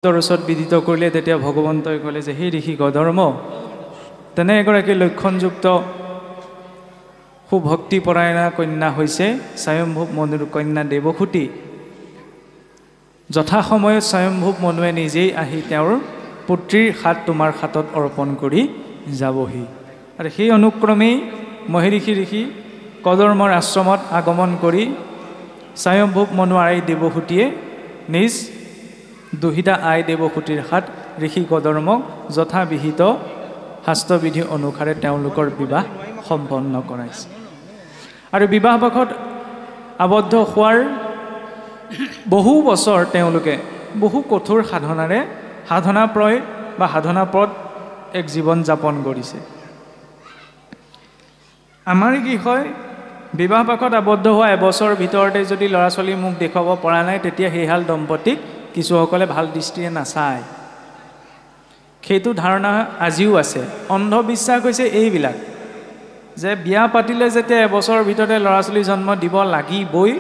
ওচৰত বিদিত কৰিলে তেতিয়া ভগৱন্তই ক'লে যে হে ঋষি গধৰ্ম তেনে এগৰাকী লক্ষণযুক্ত সুভক্তিপৰায়ণা কন্যা হৈছে স্বয়ম্ভূৱ মনুৰ কন্যা দেৱসূতি। যথা সময়ত স্বয়ম্ভূৱ মনুৱে নিজেই আহি তেওঁৰ পুত্ৰীৰ হাত তোমাৰ হাতত অৰ্পণ কৰি যাবহি। আৰু সেই অনুক্ৰমেই মহেৰিষি ঋষি কদৰ্মৰ আশ্ৰমত আগমন কৰি স্বয়ম্ভূৱ মনু আই দেৱসূতিয়ে নিজ দুহিতা আই দেৱসূতিৰ হাত ঋষি কদৰ্মক যথাবিহিত শাস্ত্ৰবিধি অনুসাৰে তেওঁলোকৰ বিবাহ সম্পন্ন কৰাইছে। আৰু বিবাহপাশত আবদ্ধ হোৱাৰ বহু বছৰ তেওঁলোকে বহু কঠোৰ সাধনাপ্ৰয় বা সাধনাপদ এক জীৱন যাপন কৰিছে। আমাৰ কি হয়, বিবাহপাশত আবদ্ধ হোৱা এবছৰৰ ভিতৰতে যদি ল'ৰা ছোৱালী মুখ দেখুৱাব পৰা নাই তেতিয়া সেইহাল দম্পতীক কিছুসকলে ভাল দৃষ্টিৰে নাচায়। সেইটো ধাৰণা আজিও আছে। অন্ধবিশ্বাস হৈছে এইবিলাক যে বিয়া পাতিলে যেতিয়া এবছৰৰ ভিতৰতে ল'ৰা ছোৱালী জন্ম দিব লাগিবই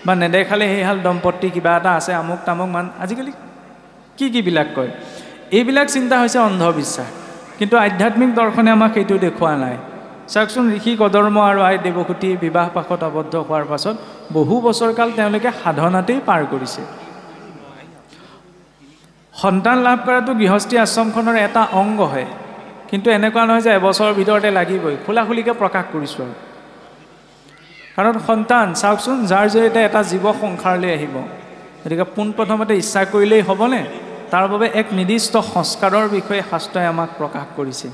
বা নেদেখালে সেইহাল দম্পতী কিবা এটা আছে আমুক তামুক মান আজিকালি কিবিলাক কয়, এইবিলাক চিন্তা হৈছে অন্ধবিশ্বাস। কিন্তু আধ্যাত্মিক দৰ্শনে আমাক সেইটো দেখুওৱা নাই। চাওকচোন, ঋষি কদৰ্ম আৰু আই দেৱসূতি বিবাহপাশত আবদ্ধ হোৱাৰ পাছত বহু বছৰ কাল তেওঁলোকে সাধনাতেই পাৰ কৰিছে। সন্তান লাভ কৰাটো গৃহস্থী আশ্ৰমখনৰ এটা অংগহে, কিন্তু এনেকুৱা নহয় যে এবছৰৰ ভিতৰতে লাগিবই। খোলাখুলিকৈ প্ৰকাশ কৰিছোঁ আৰু কাৰণ সন্তান চাওকচোন, যাৰ জৰিয়তে এটা জীৱ সংসাৰলৈ আহিব, গতিকে পোনপ্ৰথমতে ইচ্ছা কৰিলেই হ'বনে? তাৰ বাবে এক নিৰ্দিষ্ট সংস্কাৰৰ বিষয়ে শাস্ত্ৰই আমাক প্ৰকাশ কৰিছে।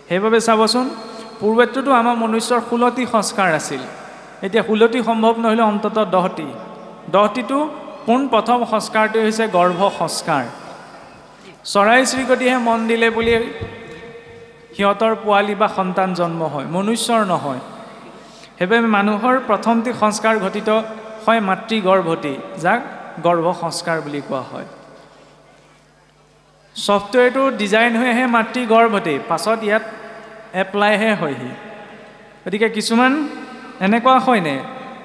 সেইবাবে চাবচোন, পূৰ্বেটোতো আমাৰ মনুষ্যৰ 16টি সংস্কাৰ আছিল, এতিয়া 16টি সম্ভৱ নহ'লে অন্ততঃ 10টি। 10টিটো পোনপ্ৰথম সংস্কাৰটো হৈছে গৰ্ভ সংস্কাৰ। চৰাই চিৰিকটিহে মন দিলে বুলি সিহঁতৰ পোৱালি বা সন্তান জন্ম হয়, মনুষ্যৰ নহয়। সেইবাবে মানুহৰ প্ৰথমটি সংস্কাৰ ঘটিত হয় মাতৃগৰ্ভতেই, যাক গৰ্ভ সংস্কাৰ বুলি কোৱা হয়। ছফ্টৱেৰটো ডিজাইন হৈ আহে মাতৃগৰ্ভতেই, পাছত ইয়াত এপ্লাইহে হয়হি। গতিকে কিছুমান এনেকুৱা হয়নে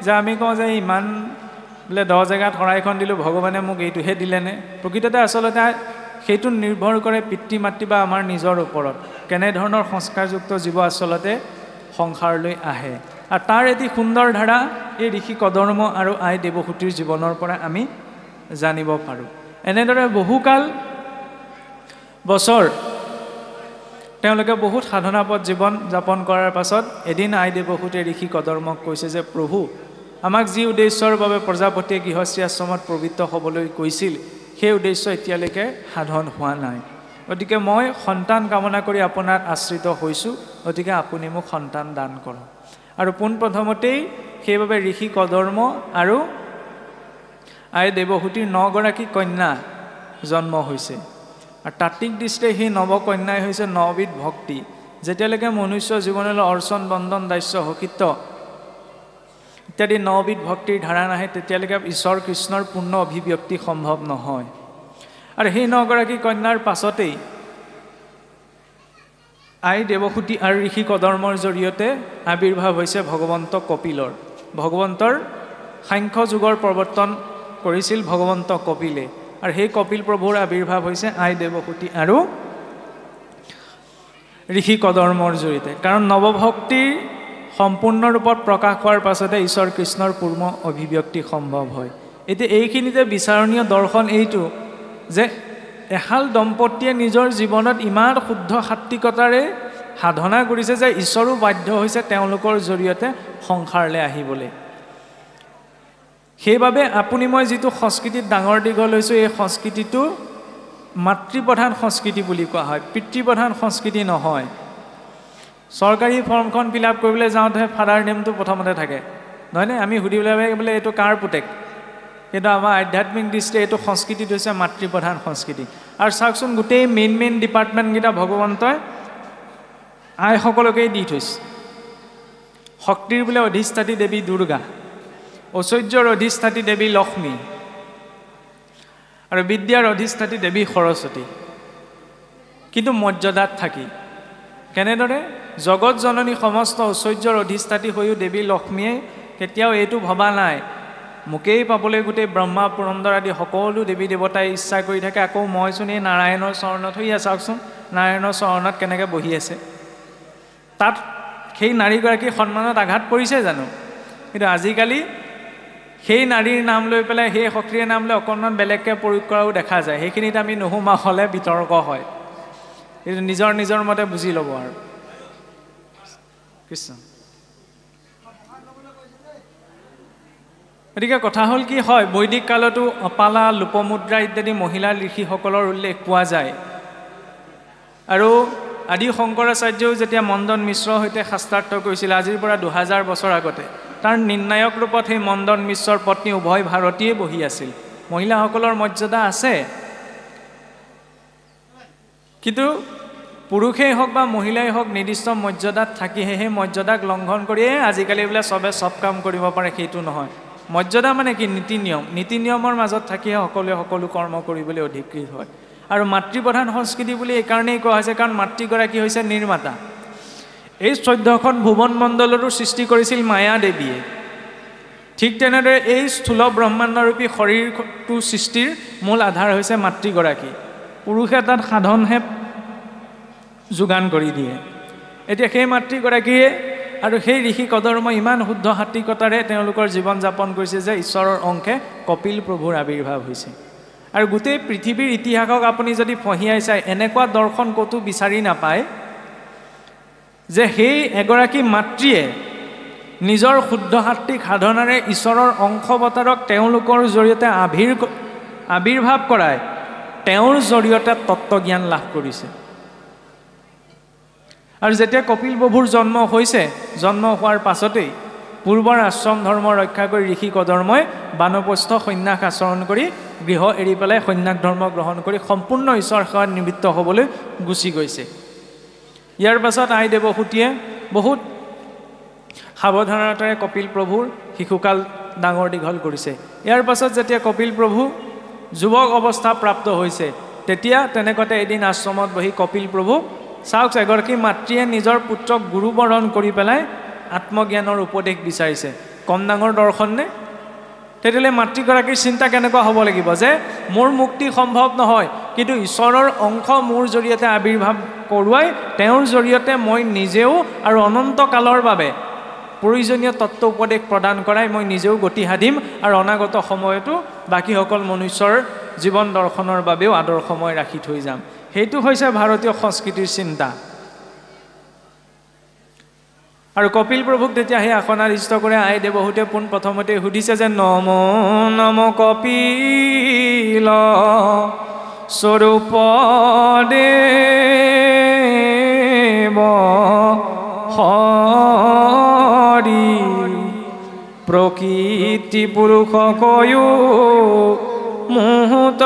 যে আমি কওঁ যে ইমান বোলে 10 জেগাত শৰাইখন দিলোঁ, ভগৱানে মোক এইটোহে দিলেনে? প্ৰকৃততে আচলতে সেইটো নিৰ্ভৰ কৰে পিতৃ মাতৃ বা আমাৰ নিজৰ ওপৰত, কেনেধৰণৰ সংস্কাৰযুক্ত জীৱ আচলতে সংসাৰলৈ আহে। আৰু তাৰ এটি সুন্দৰ ধাৰা এই ঋষি কদৰ্ম আৰু আই দেৱসূতিৰ জীৱনৰ পৰা আমি জানিব পাৰোঁ। এনেদৰে বহুকাল বছৰ তেওঁলোকে বহুত সাধনাপদ জীৱন যাপন কৰাৰ পাছত এদিন আই দেৱসূতিয়ে ঋষি কদৰ্মক কৈছে যে প্ৰভু, আমাক যি উদ্দেশ্যৰ বাবে প্ৰজাপতিয়ে গৃহস্থী আশ্ৰমত পবিত্ৰ হ'বলৈ কৈছিল সেই উদ্দেশ্য এতিয়ালৈকে সাধন হোৱা নাই। গতিকে মই সন্তান কামনা কৰি আপোনাক আশ্ৰিত হৈছোঁ, গতিকে আপুনি মোক সন্তান দান কৰক। আৰু পোনপ্ৰথমতেই সেইবাবে ঋষি কদৰ্ম আৰু আই দেৱসূতিৰ 9গৰাকী কন্যা জন্ম হৈছে। আৰু তাত্ত্বিক দৃষ্টিৰে সেই নৱকন্যাই হৈছে 9বিধ ভক্তি। যেতিয়ালৈকে মনুষ্য জীৱনলৈ অৰ্চন বন্দন দাস্য সখিত্ব ইত্যাদি 9বিধ ভক্তিৰ ধাৰা নাহে তেতিয়ালৈকে ঈশ্বৰ কৃষ্ণৰ পূৰ্ণ অভিব্যক্তি সম্ভৱ নহয়। আৰু সেই 9গৰাকী কন্যাৰ পাছতেই আই দেৱসূতি আৰু ঋষি কদৰ্মৰ জৰিয়তে আৱিৰ্ভাৱ হৈছে ভগৱন্ত কপিলৰ। ভগৱন্তৰ সাংখ্য যুগৰ প্ৰৱৰ্তন কৰিছিল ভগৱন্ত কপিলে, আৰু সেই কপিল প্ৰভুৰ আৱিৰ্ভাৱ হৈছে আই দেৱসূতি আৰু ঋষি কদৰ্মৰ জৰিয়তে। কাৰণ নৱভক্তিৰ সম্পূৰ্ণ ৰূপত প্ৰকাশ হোৱাৰ পাছতে ঈশ্বৰ কৃষ্ণৰ পূৰ্ণ অভিব্যক্তি সম্ভৱ হয়। এতিয়া এইখিনিতে বিচাৰণীয় দৰ্শন এইটো যে এহাল দম্পতীয়ে নিজৰ জীৱনত ইমান শুদ্ধ সাত্বিকতাৰে সাধনা কৰিছে যে ঈশ্বৰো বাধ্য হৈছে তেওঁলোকৰ জৰিয়তে সংসাৰলৈ আহিবলৈ। সেইবাবে আপুনি মই যিটো সংস্কৃতিত ডাঙৰ দীঘল হৈছোঁ, এই সংস্কৃতিটো মাতৃপ্ৰধান সংস্কৃতি বুলি কোৱা হয়, পিতৃপ্ৰধান সংস্কৃতি নহয়। চৰকাৰী ফৰ্মখন ফিল আপ কৰিবলৈ যাওঁতে ফাদাৰ নেমটো প্ৰথমতে থাকে, নহয়নে? আমি সুধিবলৈ বোলে এইটো কাৰ পুতেক, কিন্তু আমাৰ আধ্যাত্মিক দৃষ্টিৰে এইটো সংস্কৃতিটো হৈছে মাতৃপ্ৰধান সংস্কৃতি। আৰু চাওকচোন, গোটেই মেইন ডিপাৰ্টমেণ্টকেইটা ভগৱন্তই আইসকলকেই দি থৈছে। শক্তিৰ বোলে অধিষ্ঠাত্ৰী দেৱী দুৰ্গা, ঐশ্বৰ্যৰ অধিষ্ঠাত্ৰী দেৱী লক্ষ্মী আৰু বিদ্যাৰ অধিষ্ঠাত্ৰী দেৱী সৰস্বতী। কিন্তু মৰ্যাদাত থাকি কেনেদৰে জগত জননী সমস্ত ঐশ্বৰ্যৰ অধিষ্ঠাত্ৰী হৈও দেৱী লক্ষ্মীয়ে কেতিয়াও এইটো ভবা নাই মোকেই পাবলৈ গোটেই ব্ৰহ্মা পুৰন্দৰ আদি সকলো দেৱী দেৱতাই ইচ্ছা কৰি থাকে। আকৌ মইচোন এই নাৰায়ণৰ চৰণত হৈয়া চাওকচোন, নাৰায়ণৰ চৰণত কেনেকৈ বহি আছে। তাত সেই নাৰীগৰাকীৰ সন্মানত আঘাত পৰিছে জানো? কিন্তু আজিকালি সেই নাৰীৰ নাম লৈ পেলাই, সেই শক্তিৰ নাম লৈ অকণমান বেলেগকৈ প্ৰয়োগ কৰাও দেখা যায়। সেইখিনিত আমি নোসোমা হ'লে বিতৰ্ক হয়। কিন্তু নিজৰ নিজৰ মতে বুজি ল'ব আৰু কৃষ্ণ। গতিকে কথা হ'ল কি হয়, বৈদিক কালতো অপালা, লোপমুদ্ৰা ইত্যাদি মহিলা ঋষিসকলৰ উল্লেখ পোৱা যায়। আৰু আদি শংকৰাচাৰ্যও যেতিয়া মণ্ডন মিশ্ৰৰ সৈতে শাস্ত্ৰাৰ্থ কৰিছিল আজিৰ পৰা 2000 বছৰ আগতে, তাৰ নিৰ্ণায়ক ৰূপত সেই মণ্ডন মিশ্ৰৰ পত্নী উভয় ভাৰতীয়ে বহি আছিল। মহিলাসকলৰ মৰ্যাদা আছে, কিন্তু পুৰুষেই হওক বা মহিলাই হওক নিৰ্দিষ্ট মৰ্যাদাত থাকিহে সেই মৰ্যাদাক লংঘন কৰিয়ে আজিকালি বোলে চবে চব কাম কৰিব পাৰে, সেইটো নহয়। মৰ্যাদা মানে কি? নীতি নিয়ম। নীতি নিয়মৰ মাজত থাকিহে সকলোৱে সকলো কৰ্ম কৰিবলৈ অধিকৃত হয়। আৰু মাতৃপ্ৰধান সংস্কৃতি বুলি এইকাৰণেই কোৱা হৈছে কাৰণ মাতৃগৰাকী হৈছে নিৰ্মাতা। এই 14খন ভুৱন মণ্ডলতো সৃষ্টি কৰিছিল মায়া দেৱীয়ে। ঠিক তেনেদৰে এই স্থূল ব্ৰহ্মাণ্ডৰূপী শৰীৰটো সৃষ্টিৰ মূল আধাৰ হৈছে মাতৃগৰাকী। পুৰুষে তাত সাধনহে যোগান কৰি দিয়ে। এতিয়া সেই মাতৃগৰাকীয়ে আৰু সেই ঋষি কদৰ্ম ইমান শুদ্ধ সাত্বিকতাৰে তেওঁলোকৰ জীৱন যাপন কৰিছে যে ঈশ্বৰৰ অংশে কপিল প্ৰভুৰ আৱিৰ্ভাৱ হৈছে। আৰু গোটেই পৃথিৱীৰ ইতিহাসক আপুনি যদি ফঁহিয়াই চাই এনেকুৱা দৰ্শন ক'তো বিচাৰি নাপায় যে সেই এগৰাকী মাতৃয়ে নিজৰ শুদ্ধ সাত্বিক সাধনাৰে ঈশ্বৰৰ অংশৱতাৰক তেওঁলোকৰ জৰিয়তে আৱিৰ্ভাৱ কৰাই তেওঁৰ জৰিয়তে তত্ত্বজ্ঞান লাভ কৰিছে। আৰু যেতিয়া কপিল প্ৰভুৰ জন্ম হৈছে, জন্ম হোৱাৰ পাছতেই পূৰ্বৰ আশ্ৰম ধৰ্ম ৰক্ষা কৰি ঋষি কদৰ্মই বানপ্ৰস্থ সন্ন্যাস আচৰণ কৰি গৃহ এৰি পেলাই সন্ন্যাস ধৰ্ম গ্ৰহণ কৰি সম্পূৰ্ণ ঈশ্বৰ সেৱাত নিমিত্ত হ'বলৈ গুচি গৈছে। ইয়াৰ পাছত আই দেৱসূতীয়ে বহুত সাৱধানতাৰে কপিল প্ৰভুৰ শিশুকাল ডাঙৰ দীঘল কৰিছে। ইয়াৰ পাছত যেতিয়া কপিল প্ৰভু যুৱক অৱস্থা প্ৰাপ্ত হৈছে, তেতিয়া তেনেকুৱাতে এদিন আশ্ৰমত বহি কপিল প্ৰভু চাওক, এগৰাকী মাতৃয়ে নিজৰ পুত্ৰক গুৰুবৰণ কৰি পেলাই আত্মজ্ঞানৰ উপদেশ বিচাৰিছে। কম ডাঙৰ দৰ্শন নে? তেতিয়াহ'লে মাতৃগৰাকীৰ চিন্তা কেনেকুৱা হ'ব লাগিব যে মোৰ মুক্তি সম্ভৱ নহয়, কিন্তু ঈশ্বৰৰ অংশ মোৰ জৰিয়তে আৱিৰ্ভাৱ কৰোৱাই তেওঁৰ জৰিয়তে মই নিজেও আৰু অনন্ত কালৰ বাবে প্ৰয়োজনীয় তত্ত্ব উপদেশ প্ৰদান কৰাই মই নিজেও গতি সাধিম আৰু অনাগত সময়তো বাকীসকল মনুষ্যৰ জীৱন দৰ্শনৰ বাবেও আদৰ্শময় ৰাখি থৈ যাম। সেইটো হৈছে ভাৰতীয় সংস্কৃতিৰ চিন্তা। আৰু কপিল প্ৰভুক যেতিয়া সেই আসনাধিষ্ঠ কৰে আই দেৱহূতে পোনপ্ৰথমতে সুধিছে যে নম নম কপিল স্বৰূপ দেৱ হৰি প্ৰকৃতি পুৰুষ কয়ো মুহূৰ্ত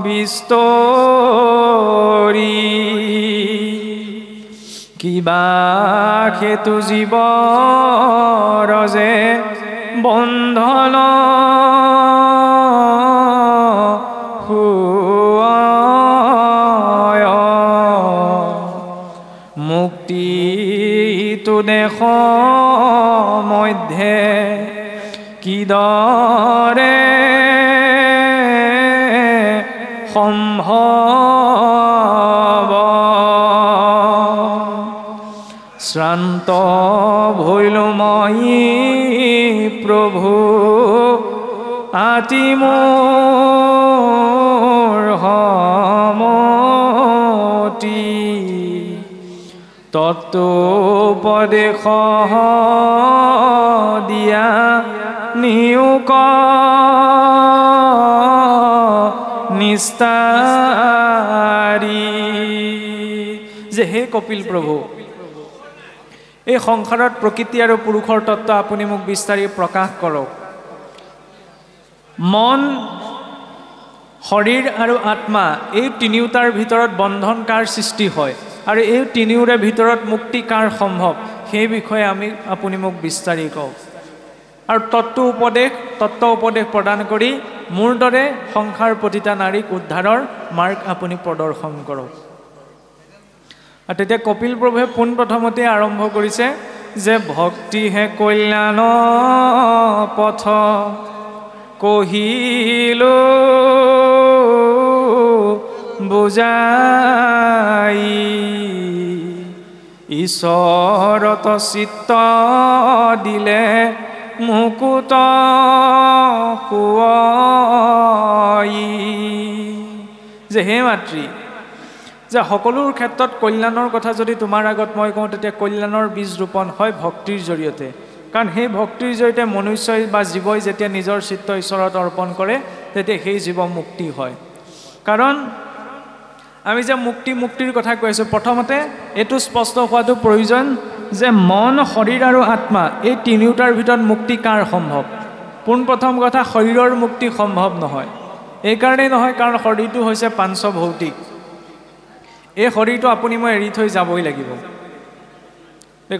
বিস্তৰি কিবা হেতু জীৱ ৰজে বন্ধন মুক্তি তু দেশ মধ্যে কিদৰে সম্ভৱ শ্ৰান্ত ভৈলো মই প্ৰভু আতি মোৰ সমতি তত্ত্বোপদেশ দিয়া নিয়োগ নিস্তাৰি যে হে কপিল প্ৰভু, এই সংসাৰত প্ৰকৃতি আৰু পুৰুষৰ তত্ত্ব আপুনি মোক বিস্তাৰি প্ৰকাশ কৰক। মন, শৰীৰ আৰু আত্মা এই তিনিওটাৰ ভিতৰত বন্ধন কাৰ সৃষ্টি হয় আৰু এই তিনিওৰে ভিতৰত মুক্তি কাৰ সম্ভৱ, সেই বিষয়ে আপুনি মোক বিস্তাৰি কওক। আৰু তত্ত্ব উপদেশ প্ৰদান কৰি মোৰ দৰে সংসাৰ পতিতা নাৰীক উদ্ধাৰৰ মাৰ্গ আপুনি প্ৰদৰ্শন কৰক। আৰু তেতিয়া কপিল প্ৰভুৱে পোনপ্ৰথমতে আৰম্ভ কৰিছে যে ভক্তিহে কল্যাণ পথ কহিলো বুজাই ঈশ্বৰত চিত্ত দিলে মুকুত শুৱই যে হে মাতৃ যে সকলোৰ ক্ষেত্ৰত কল্যাণৰ কথা যদি তোমাৰ আগত মই কওঁ তেতিয়া কল্যাণৰ বীজ ৰোপণ হয় ভক্তিৰ জৰিয়তে কাৰণ সেই ভক্তিৰ জৰিয়তে মনুষ্যই বা জীৱই যেতিয়া নিজৰ চিত্ত ঈশ্বৰত অৰ্পণ কৰে তেতিয়া সেই জীৱ মুক্তি হয় কাৰণ আমি যে মুক্তিৰ কথা কৈ আছোঁ প্ৰথমতে এইটো স্পষ্ট হোৱাটো প্ৰয়োজন যে মন শৰীৰ আৰু আত্মা এই তিনিওটাৰ ভিতৰত মুক্তি কাৰ সম্ভৱ পোনপ্ৰথম কথা শৰীৰৰ মুক্তি সম্ভৱ নহয় এইকাৰণেই নহয় কাৰণ শৰীৰটো হৈছে পাঞ্চভৌতিক এই শৰীৰটো আপুনি মই এৰি থৈ যাবই লাগিব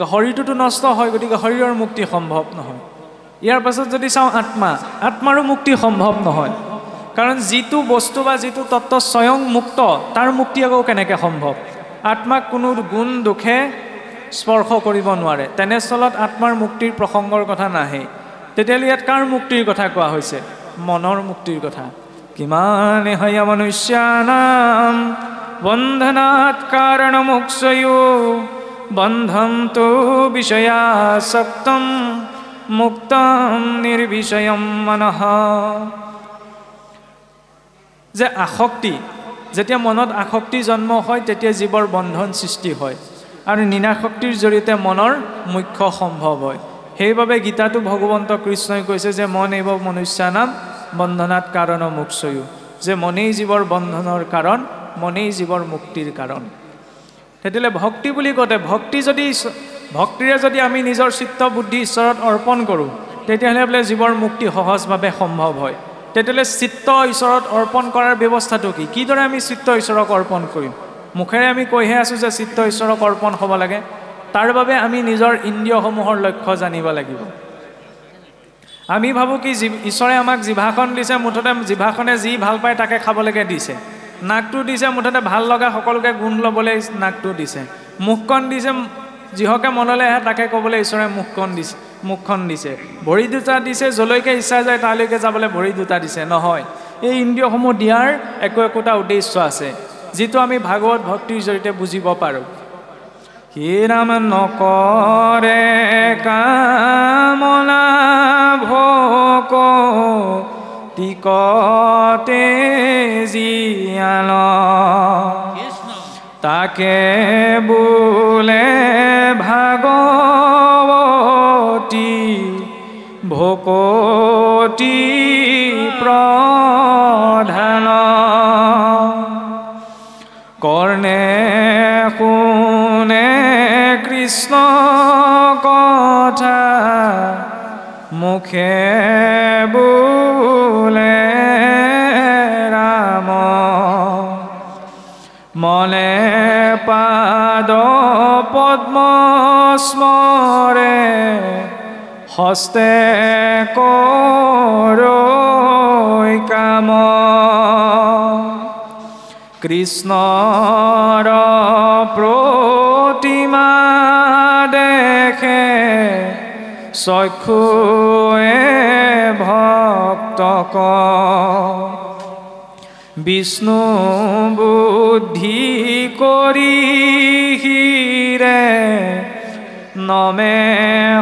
শৰীৰটোতো নষ্ট হয় গতিকে শৰীৰৰ মুক্তি সম্ভৱ নহয় ইয়াৰ পাছত যদি চাওঁ আত্মাৰো মুক্তি সম্ভৱ নহয় কাৰণ যিটো বস্তু বা যিটো তত্ত্ব স্বয়ং মুক্ত তাৰ মুক্তি আকৌ কেনেকৈ সম্ভৱ আত্মাক কোনো গুণ দুখে স্পৰ্শ কৰিব নোৱাৰে তেনেস্থলত আত্মাৰ মুক্তিৰ প্ৰসংগৰ কথা নাহে তেতিয়াহ'লে ইয়াত কাৰ মুক্তিৰ কথা কোৱা হৈছে মনৰ মুক্তিৰ কথা কিমানে হয়া মনুষ্যানাম বন্ধনাৎ কাৰণমোক্ষয়ো বন্ধম তু বিষয়াসক্তম মুক্তম নিৰ্বিষয়ম মনঃ যে আসক্তি যেতিয়া মনত আসক্তি জন্ম হয় তেতিয়া জীৱৰ বন্ধন সৃষ্টি হয় আৰু নিনাশক্তিৰ জৰিয়তে মনৰ মুখ্য সম্ভৱ হয় সেইবাবে গীতাটো ভগৱন্ত কৃষ্ণই কৈছে যে মন এব মনুষ্যানাম বন্ধনাৎ কাৰণমোক্ষয়ো যে মনেই জীৱৰ বন্ধনৰ কাৰণ মনেই জীৱৰ মুক্তিৰ কাৰণ তেতিয়াহ'লে ভক্তি বুলি কওঁতে ভক্তিৰে যদি আমি নিজৰ চিত্ত বুদ্ধি ঈশ্বৰত অৰ্পণ কৰোঁ তেতিয়াহ'লে বোলে জীৱৰ মুক্তি সহজভাৱে সম্ভৱ হয় তেতিয়াহ'লে চিত্ত ঈশ্বৰত অৰ্পণ কৰাৰ ব্যৱস্থাটো কিদৰে আমি চিত্ত ঈশ্বৰক অৰ্পণ কৰিম মুখেৰে আমি কৈহে আছোঁ যে চিত্ত ঈশ্বৰক অৰ্পণ হ'ব লাগে তাৰ বাবে আমি নিজৰ ইন্দ্ৰিয়সমূহৰ লক্ষ্য জানিব লাগিব আমি ভাবোঁ কি ঈশ্বৰে আমাক জিভাখন দিছে মুঠতে জিভাখনে যি ভাল পায় তাকে খাবলৈকে দিছে নাকটো দিছে মুঠতে ভাল লগা সকলোকে গুণ ল'বলৈ নাকটো দিছে মুখখন দিছে যিহকে মনলৈ আহে তাকে ক'বলৈ ঈশ্বৰে মুখখন দিছে ভৰি দুটা দিছে যলৈকে ইচ্ছা যায় তালৈকে যাবলৈ ভৰি দুটা দিছে নহয় এই ইন্দ্ৰিয়সমূহ দিয়াৰ একোটা উদ্দেশ্য আছে যিটো আমি ভাগৱত ভক্তিৰ জৰিয়তে বুজিব পাৰোঁ হে ৰাম নকৰে কামনা ভোক টিকতে জিয়াল তাকে বোলে ভাগৱতী ভকতি প্ৰধান কৰ্ণে শুনে কৃষ্ণ কথা মুখে বোলে ৰাম মনে পাদ পদ্ম স্মৰে হস্তে কৰৈ কাম কৃষ্ণৰ প্ৰতিমা দেখে চক্ষুৱে ভক্তক বিষ্ণু বুদ্ধি কৰি হিৰে নমে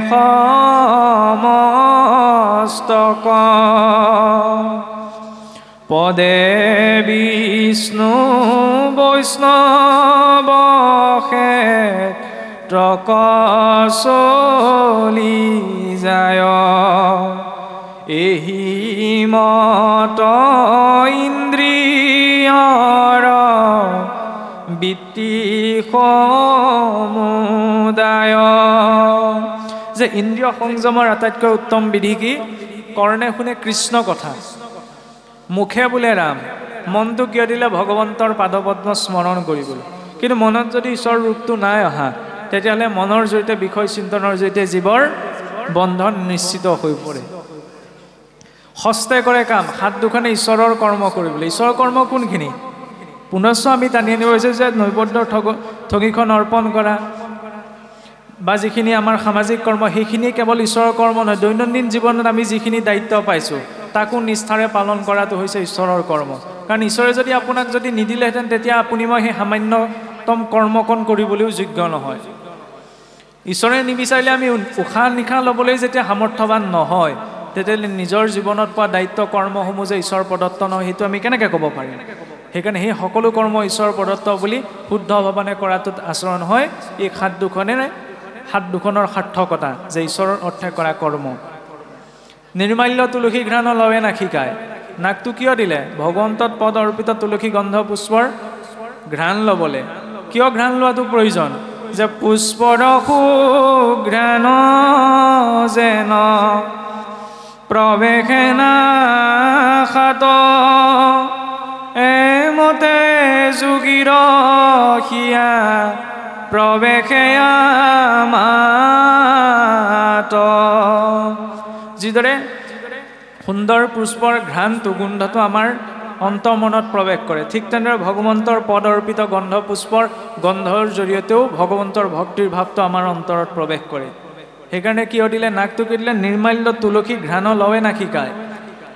সমস্তক পদে বিষ্ণু বৈষ্ণৱসে ট্ৰক চলি যায় এহি মত ইন্দ্ৰিয়ৰ বৃত্তি সমুদায় যে ইন্দ্ৰিয় সংযমৰ আটাইতকৈ উত্তম বিধি কি কৰ্ণে শুনে কৃষ্ণ কথা মুখে বোলে ৰাম মনটো কিয় দিলে ভগৱন্তৰ পাদপদ্ম স্মৰণ কৰিবলৈ কিন্তু মনত যদি ঈশ্বৰ ৰূপটো নাই অহা তেতিয়াহ'লে মনৰ জৰিয়তে বিষয় চিন্তনৰ জৰিয়তে জীৱৰ বন্ধন নিশ্চিত হৈ পৰে হস্তে কৰে কাম হাত দুখনে ঈশ্বৰৰ কৰ্ম কৰিবলৈ ঈশ্বৰৰ কৰ্ম কোনখিনি পুনশ্চ আমি টানি আনিব হৈছে যে নৈবদ্যৰ ঠগীখন অৰ্পণ কৰা বা যিখিনি আমাৰ সামাজিক কৰ্ম সেইখিনি কেৱল ঈশ্বৰৰ কৰ্ম নহয়, দৈনন্দিন জীৱনত আমি যিখিনি দায়িত্ব পাইছোঁ তাকো নিষ্ঠাৰে পালন কৰাটো হৈছে ঈশ্বৰৰ কৰ্ম। কাৰণ ঈশ্বৰে যদি আপোনাক যদি নিদিলেহেঁতেন তেতিয়া আপুনি মই সেই সামান্যতম কৰ্মকণ কৰিবলৈও যোগ্য নহয়। ঈশ্বৰে নিবিচাৰিলে আমি উশাহ নিশাহ ল'বলৈ যেতিয়া সামৰ্থ্যৱান নহয় তেতিয়াহ'লে নিজৰ জীৱনত পোৱা দায়িত্ব কৰ্মসমূহ যে ঈশ্বৰ প্ৰদত্ত নহয় সেইটো আমি কেনেকৈ ক'ব পাৰিম? সেইকাৰণে সেই সকলো কৰ্ম ঈশ্বৰ প্ৰদত্ত বুলি শুদ্ধ ভাৱনে কৰাটোত আচৰণ হয় এই হাত দুখনৰ সাৰ্থকতা যে ঈশ্বৰৰ অৰ্থে কৰা কৰ্ম। নিৰ্মাল্য তুলসী ঘ্ৰাণ লৱে নাখিকায়, নাকটো কিয় দিলে? ভগৱন্তত পদ অৰ্পিত তুলসী গন্ধ পুষ্পৰ ঘ্ৰাণ ল'বলৈ। কিয় ঘ্ৰাণ লোৱাটো প্ৰয়োজন? যে পুষ্পৰসু ঘ্ৰাণ যেন প্ৰৱেশে নাশাত এমতে যোগীৰ হিয়া প্ৰৱেশে আমাত। যিদৰে সুন্দৰ পুষ্পৰ ঘ্ৰাণটো গোন্ধটো আমাৰ অন্তৰ্মনত প্ৰৱেশ কৰে, ঠিক তেনেদৰে ভগৱন্তৰ পদ অৰ্পিত গন্ধ পুষ্পৰ গন্ধৰ জৰিয়তেও ভগৱন্তৰ ভক্তিৰ ভাৱটো আমাৰ অন্তৰত প্ৰৱেশ কৰে। সেইকাৰণে কিয় দিলে? নাকটো কি দিলে? নিৰ্মাল্য তুলসী ঘ্ৰাণ লৱে নাখিকায়,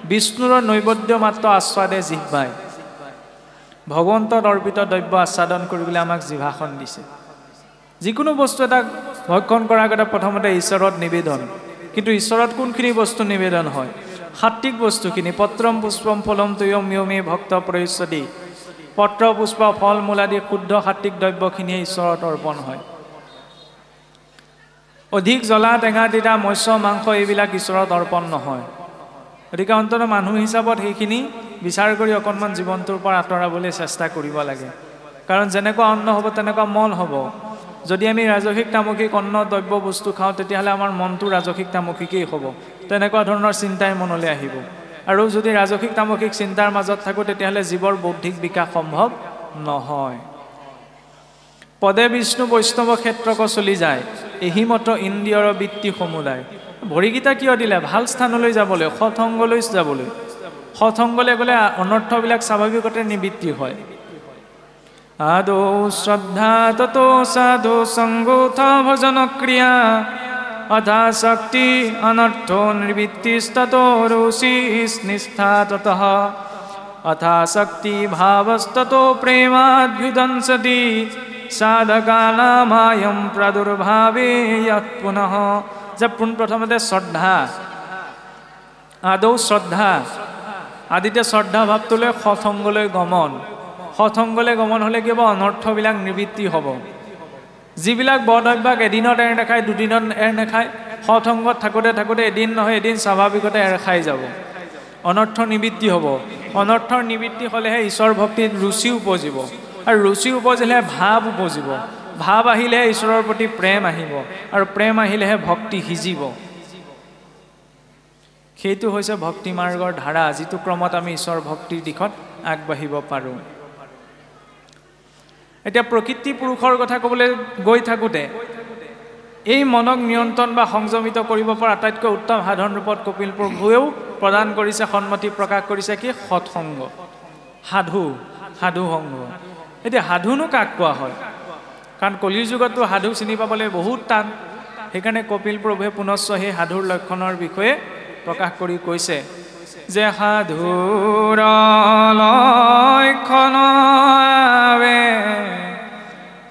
বিষ্ণুৰ নৈবদ্য মাত্ৰ আস্বাদে জিহ্বায়। ভগৱন্তত অৰ্পিত দ্ৰব্য আস্বাদন কৰিবলৈ আমাক জিভাখন দিছে। যিকোনো বস্তু এটা ভক্ষণ কৰাৰ আগতে প্ৰথমতে ঈশ্বৰত নিবেদন। কিন্তু ঈশ্বৰত কোনখিনি বস্তু নিবেদন হয়? সাত্বিক বস্তুখিনি। পত্ৰম পুষ্পম ফলম তৈয়ম মিয়মে ভক্ত প্ৰয়ুষ্যতি। পত্ৰ পুষ্প ফল মূল আদি শুদ্ধ সাত্বিক দ্ৰব্যখিনিয়ে ঈশ্বৰত অৰ্পণ হয়। অধিক জ্বলা টেঙা তিতা মৎস্য মাংস এইবিলাক ঈশ্বৰত অৰ্পণ নহয়। গতিকে অন্ততঃ মানুহ হিচাপত সেইখিনি বিচাৰ কৰি অকণমান জীৱনটোৰ পৰা আঁতৰাবলৈ চেষ্টা কৰিব লাগে। কাৰণ যেনেকুৱা অন্ন হ'ব তেনেকুৱা মন হ'ব। যদি আমি ৰাজসিক তামসিক অন্ন দ্ৰব্য বস্তু খাওঁ তেতিয়াহ'লে আমাৰ মনটো ৰাজসিক তামসিকেই হ'ব, তেনেকুৱা ধৰণৰ চিন্তাই মনলৈ আহিব। আৰু যদি ৰাজসিক তামসিক চিন্তাৰ মাজত থাকোঁ তেতিয়াহ'লে জীৱৰ বৌদ্ধিক বিকাশ সম্ভৱ নহয়। পদে বিষ্ণু বৈষ্ণৱ ক্ষেত্ৰক চলি যায়, এহিমত ইন্দ্ৰিয়ৰ বৃত্তি সমুদায়। ভৰিকেইটা কিয় দিলে? ভাল স্থানলৈ যাবলৈ, সৎসংগলৈ যাবলৈ। সৎসংগলৈ গ'লে অনৰ্থবিলাক স্বাভাৱিকতে নিবৃত্তি হয়। আদৌ শ্ৰদ্ধা ততো সাধু সংগোথ ভজন ক্ৰিয়া অথা শক্তি অনৰ্থ নিবৃত্তিস্ততো ৰুচি নিষ্ঠা ততঃ অথা শক্তি ভাবস্ততো প্ৰেমাদ্ভুদংসতি সাধকানামায়ম প্ৰাদুৰ্ভাৱে য়ৎ পুনঃ। যে পোনপ্ৰথমতে শ্ৰদ্ধা, আদৌ শ্ৰদ্ধা, আদিতে শ্ৰদ্ধা ভাৱটোলৈ সৎসংগলৈ গমন। সৎসংগলৈ গমন হ'লে কি হ'ব? অনৰ্থবিলাক নিবৃত্তি হ'ব। যিবিলাক বদ অভ্যাস এদিনত এৰ নাখায়, দুদিনত এৰ নাখায়, সৎসংগত থাকোঁতে থাকোঁতে এদিন নহয় এদিন স্বাভাৱিকতে এৰ খাই যাব। অনৰ্থ নিবৃত্তি হ'ব। অনৰ্থৰ নিবৃত্তি হ'লেহে ঈশ্বৰ ভক্তিত ৰুচি উপজিব, আৰু ৰুচি উপজিলেহে ভাৱ উপজিব। ভাৱ আহিলেহে ঈশ্বৰৰ প্ৰতি প্ৰেম আহিব, আৰু প্ৰেম আহিলেহে ভক্তি সিজিব। সেইটো হৈছে ভক্তি মাৰ্গৰ ধাৰা, যিটো ক্ৰমত আমি ঈশ্বৰ ভক্তিৰ দিশত আগবাঢ়িব পাৰোঁ। এতিয়া প্ৰকৃতি পুৰুষৰ কথা ক'বলৈ গৈ থাকোঁতে এই মনক নিয়ন্ত্ৰণ বা সংযমিত কৰিব পৰা আটাইতকৈ উত্তম সাধন ৰূপত কপিল প্ৰভুৱেও প্ৰদান কৰিছে, সন্মতি প্ৰকাশ কৰিছে কি? সৎসংগ, সাধু সংগ। এতিয়া সাধুনো কাক কোৱা হয়? কাৰণ কলিৰ যুগততো সাধু চিনি পাবলৈ বহুত টান। সেইকাৰণে কপিল প্ৰভুৱে পুনশ্চ সেই সাধুৰ লক্ষণৰ বিষয়ে প্ৰকাশ কৰি কৈছে যে সাধুৰ লক্ষণ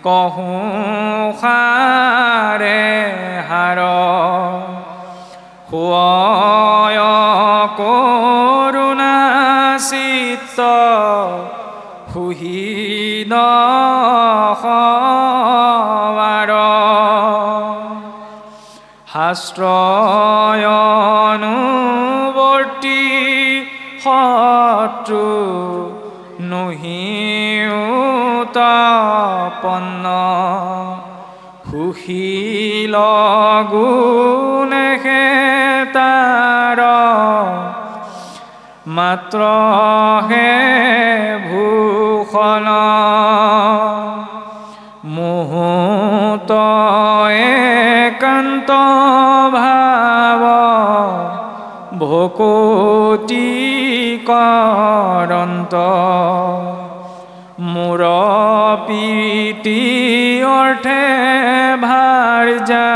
কহোঁ সাৰে হাৰ শুয় কৰোণা চিত্ত সুহীন সৱাৰ শাস্ত্ৰয়নুবৰ্তী শত্ৰু নুহিউতাপন্ন সুশীল গুণে তাৰ মাত্ৰ হে ভূষণ মুহূৰ্ত একান্ত ভাৱ ভকতি কৰন্ত মূৰ পীতি অৰ্থে ভাৰ্য যা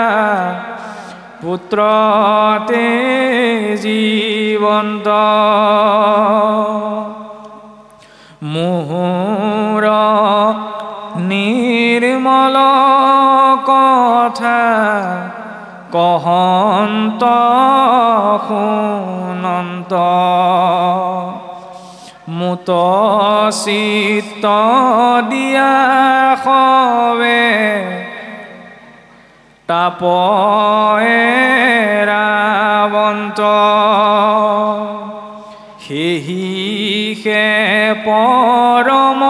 পুত্ৰতে জীৱন্ত মুহুৰ নিৰ্মল কথা কহন্ত শুনন্ত মুত চিত্ত দিয়া সবে তাপয়েৰাবন্ত সেহিষে পৰম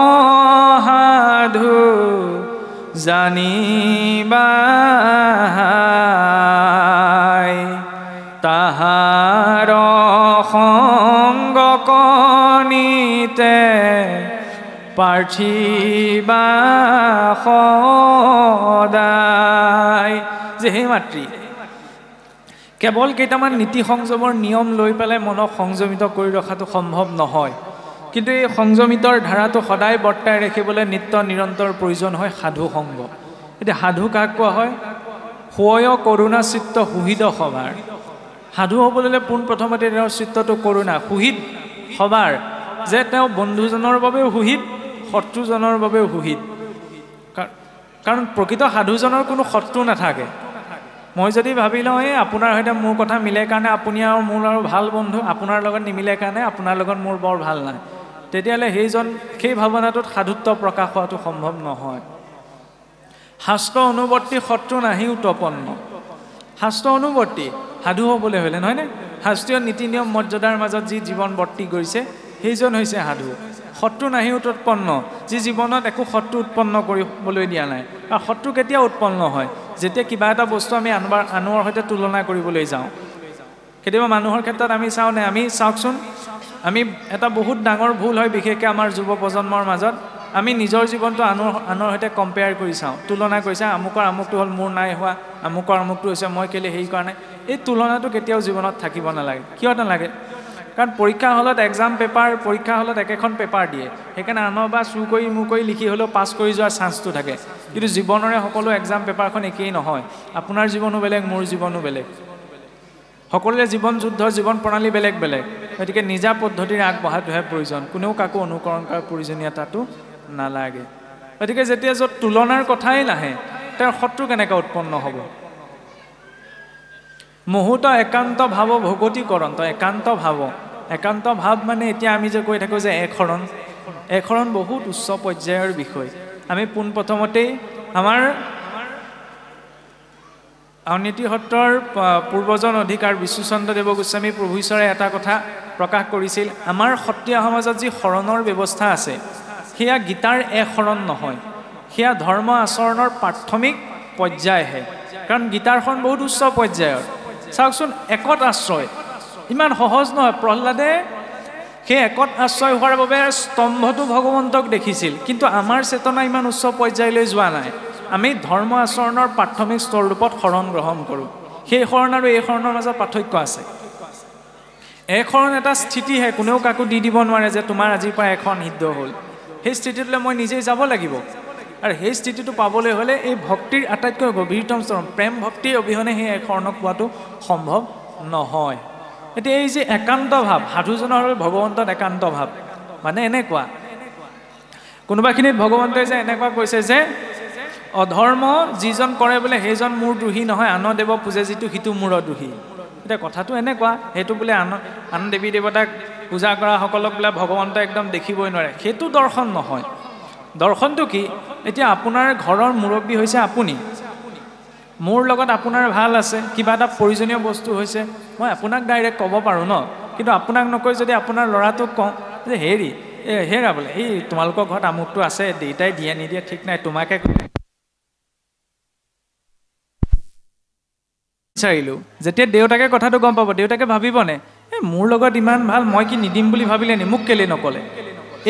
সাধু জানিবা তাহাৰ সংগ কণিতে পাৰ্থিবা সদায়। যে হে মাতৃ, কেৱল কেইটামান নীতি সংযমৰ নিয়ম লৈ পেলাই মনক সংযমিত কৰি ৰখাটো সম্ভৱ নহয়, কিন্তু এই সংযমিতৰ ধাৰাটো সদায় বৰ্তাই ৰাখিবলৈ নিত্য নিৰন্তৰ প্ৰয়োজন হয় সাধু সংগ। এতিয়া সাধু কাক কোৱা হয়? সুয় কৰুণা চিত্ত সুহৃদ সভাৰ। সাধু হ'বলৈ পোনপ্ৰথমতে তেওঁৰ চিত্তটো কৰুণা সুহৃদ সভাৰ, যে তেওঁ বন্ধুজনৰ বাবেও সুহৃদ, শত্ৰুজনৰ বাবেও সুহৃদ। কাৰণ প্ৰকৃত সাধুজনৰ কোনো শত্ৰু নাথাকে। মই যদি ভাবি লওঁ এই আপোনাৰ সৈতে মোৰ কথা মিলে কাৰণে আপুনি আৰু মোৰ আৰু ভাল বন্ধু, আপোনাৰ লগত নিমিলে কাৰণে আপোনাৰ লগত মোৰ বৰ ভাল নাই, তেতিয়াহ'লে সেই ভাৱনাটোত সাধুত্ব প্ৰকাশ হোৱাটো সম্ভৱ নহয়। শাস্ত্ৰ অনুবৰ্তী শত্ৰু নাহি উৎপন্ন। শাস্ত্ৰ অনুবৰ্তী সাধু হ'বলৈ হ'লে নহয়নে? শাস্ত্ৰীয় নীতি নিয়ম মৰ্যাদাৰ মাজত যি জীৱন বৰ্তি কৰিছে সেইজন হৈছে সাধু। শত্ৰু নাহি উৎপন্ন, যি জীৱনত একো শত্ৰু উৎপন্ন কৰিবলৈ দিয়া নাই। আৰু শত্ৰু কেতিয়া উৎপন্ন হয়? যেতিয়া কিবা এটা বস্তু আমি আনৰ সৈতে তুলনা কৰিবলৈ যাওঁ। কেতিয়াবা মানুহৰ ক্ষেত্ৰত আমি চাওঁনে? আমি চাওকচোন, আমি এটা বহুত ডাঙৰ ভুল হয় বিশেষকৈ আমাৰ যুৱ প্ৰজন্মৰ মাজত। আমি নিজৰ জীৱনটো আনৰ সৈতে কম্পেয়াৰ কৰি চাওঁ, তুলনা কৰি চাওঁ। আমুকৰ আমুকটো হ'ল, মোৰ নাই হোৱা, আমুকৰ আমুকটো হৈছে, মই কেলৈ হেৰি কৰা নাই। এই তুলনাটো কেতিয়াও জীৱনত থাকিব নালাগে। কিয় নালাগে? কাৰণ পৰীক্ষা হলত পৰীক্ষা হলত একেখন পেপাৰ দিয়ে, সেইকাৰণে আনৰ বা চুৰ কৰি মোৰ কৰি লিখি হ'লেও পাছ কৰি যোৱাৰ চান্সটো থাকে। কিন্তু জীৱনৰে সকলো এক্সাম পেপাৰখন একেই নহয়। আপোনাৰ জীৱনো বেলেগ, মোৰ জীৱনো বেলেগ। সকলোৰে জীৱন যুদ্ধৰ জীৱন প্ৰণালী বেলেগ বেলেগ। গতিকে নিজা পদ্ধতিৰে আগবঢ়াটোহে প্ৰয়োজন, কোনেও কাকো অনুকৰণ কৰাৰ প্ৰয়োজনীয়তাটো নালাগে। গতিকে যেতিয়া য'ত তুলনাৰ কথাই নাহে, তেওঁৰ শত্ৰু কেনেকৈ উৎপন্ন হ'ব? মুহূৰ্ত একান্ত ভাৱ ভগতিকৰণ। একান্ত ভাৱ মানে এতিয়া আমি যে কৈ থাকোঁ যে একশৰণ বহুত উচ্চ পৰ্যায়ৰ বিষয়। আমি পোনপ্ৰথমতেই আমাৰ আউনীআটী সত্ৰৰ পূৰ্বজন অধিকাৰ বিশ্বচন্দ্ৰদেৱ গোস্বামী প্ৰভু ঈশ্বৰে এটা কথা প্ৰকাশ কৰিছিল, আমাৰ সত্ৰীয়া সমাজত যি শৰণৰ ব্যৱস্থা আছে সেয়া গীতাৰ শৰণ নহয়, সেয়া ধৰ্ম আচৰণৰ প্ৰাথমিক পৰ্যায়হে। কাৰণ গীতাৰখন বহুত উচ্চ পৰ্যায়ৰ। চাওকচোন, একত আশ্ৰয় ইমান সহজ নহয়। প্ৰহ্লাদে সেই একত আশ্ৰয় হোৱাৰ বাবে স্তম্ভটো ভগৱন্তক দেখিছিল, কিন্তু আমাৰ চেতনা ইমান উচ্চ পৰ্যায়লৈ যোৱা নাই। আমি ধৰ্ম আচৰণৰ প্ৰাথমিক স্তৰৰূপত শৰণ গ্ৰহণ কৰোঁ। সেই শৰণ আৰু এই শৰণৰ মাজত পাৰ্থক্য আছে। শৰণ এটা স্থিতিহে, কোনেও কাকো দি দিব নোৱাৰে যে তোমাৰ আজিৰ পৰা শৰণ সিদ্ধ হ'ল। সেই স্থিতিটোলৈ মই নিজেই যাব লাগিব। আৰু সেই স্থিতিটো পাবলৈ হ'লে এই ভক্তিৰ আটাইতকৈ গভীৰতম স্তৰম প্ৰেম ভক্তিৰ অবিহনে সেই শৰণক পোৱাটো সম্ভৱ নহয়। এতিয়া এই যে একান্ত ভাৱ, সাধুজনৰ আৰু ভগৱন্তত একান্ত ভাৱ মানে এনেকুৱা, কোনোবাখিনিত ভগৱন্তই যে এনেকুৱা কৈছে যে অধৰ্ম যিজন কৰে বোলে সেইজন মোৰ দোষী নহয়, আন দেৱ পূজে যিটো সিটো মূৰৰ দোষী। এতিয়া কথাটো এনেকুৱা, সেইটো বোলে আন দেৱী দেৱতাক পূজা কৰাসকলক বোলে ভগৱন্তই একদম দেখিবই নোৱাৰে, সেইটো দৰ্শন নহয়। দৰ্শনটো কি? এতিয়া আপোনাৰ ঘৰৰ মুৰব্বী হৈছে আপুনি, মোৰ লগত আপোনাৰ ভাল আছে, কিবা এটা প্ৰয়োজনীয় বস্তু হৈছে, মই আপোনাক ডাইৰেক্ট ক'ব পাৰোঁ ন। কিন্তু আপোনাক নকৈ যদি আপোনাৰ ল'ৰাটোক কওঁ যে হেৰা বোলে এই তোমালোকৰ ঘৰত আমুকটো আছে, দেউতাই দিয়ে নিদিয়ে ঠিক নাই, তোমাকে বিচাৰিলোঁ। যেতিয়া দেউতাকে কথাটো গম পাব, দেউতাকে ভাবিবনে মোৰ লগত ইমান ভাল, মই কি নিদিম বুলি ভাবিলে নি, মোক কেলৈ নক'লে?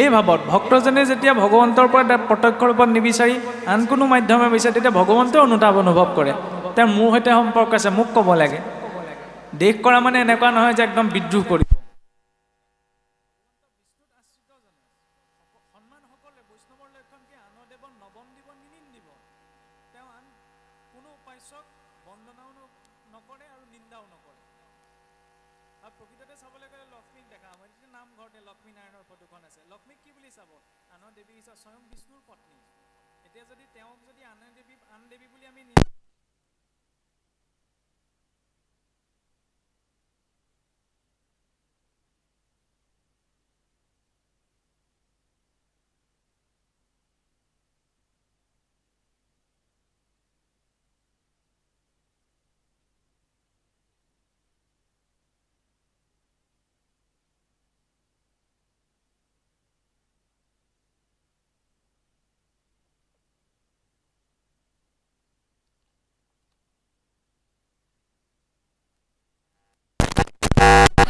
এই ভাৱত ভক্তজনে যেতিয়া ভগৱন্তৰ পৰা প্ৰত্যক্ষ ৰূপত নিবিচাৰি আন কোনো মাধ্যমে বিচাৰে, তেতিয়া ভগৱন্তই অনুতাপ অনুভৱ কৰে, তেওঁ মোৰ সৈতে সম্পৰ্ক আছে, মোক ক'ব লাগে। দেশ কৰা মানে এনেকুৱা নহয় যে একদম বিদ্ৰোহ কৰি বৈষ্ণৱৰ লক্ষণ কি? আন দেৱ নৱম দিব নিনিন্দিব, তেওঁ আন কোনো উপাস্যক বন্দনাও নকৰে আৰু নিন্দাও নকৰে। আৰু প্ৰকৃততে চাবলৈ গ'লে লক্ষ্মীক দেখা আমাৰ এতিয়া নামঘৰতে লক্ষ্মী নাৰায়ণৰ ফটোখন আছে। লক্ষ্মীক কি বুলি চাব? আনৰ দেৱী হিচাপে স্বয়ং বিষ্ণুৰ পত্নী। এতিয়া যদি তেওঁক যদি আন দেৱী বুলি আমি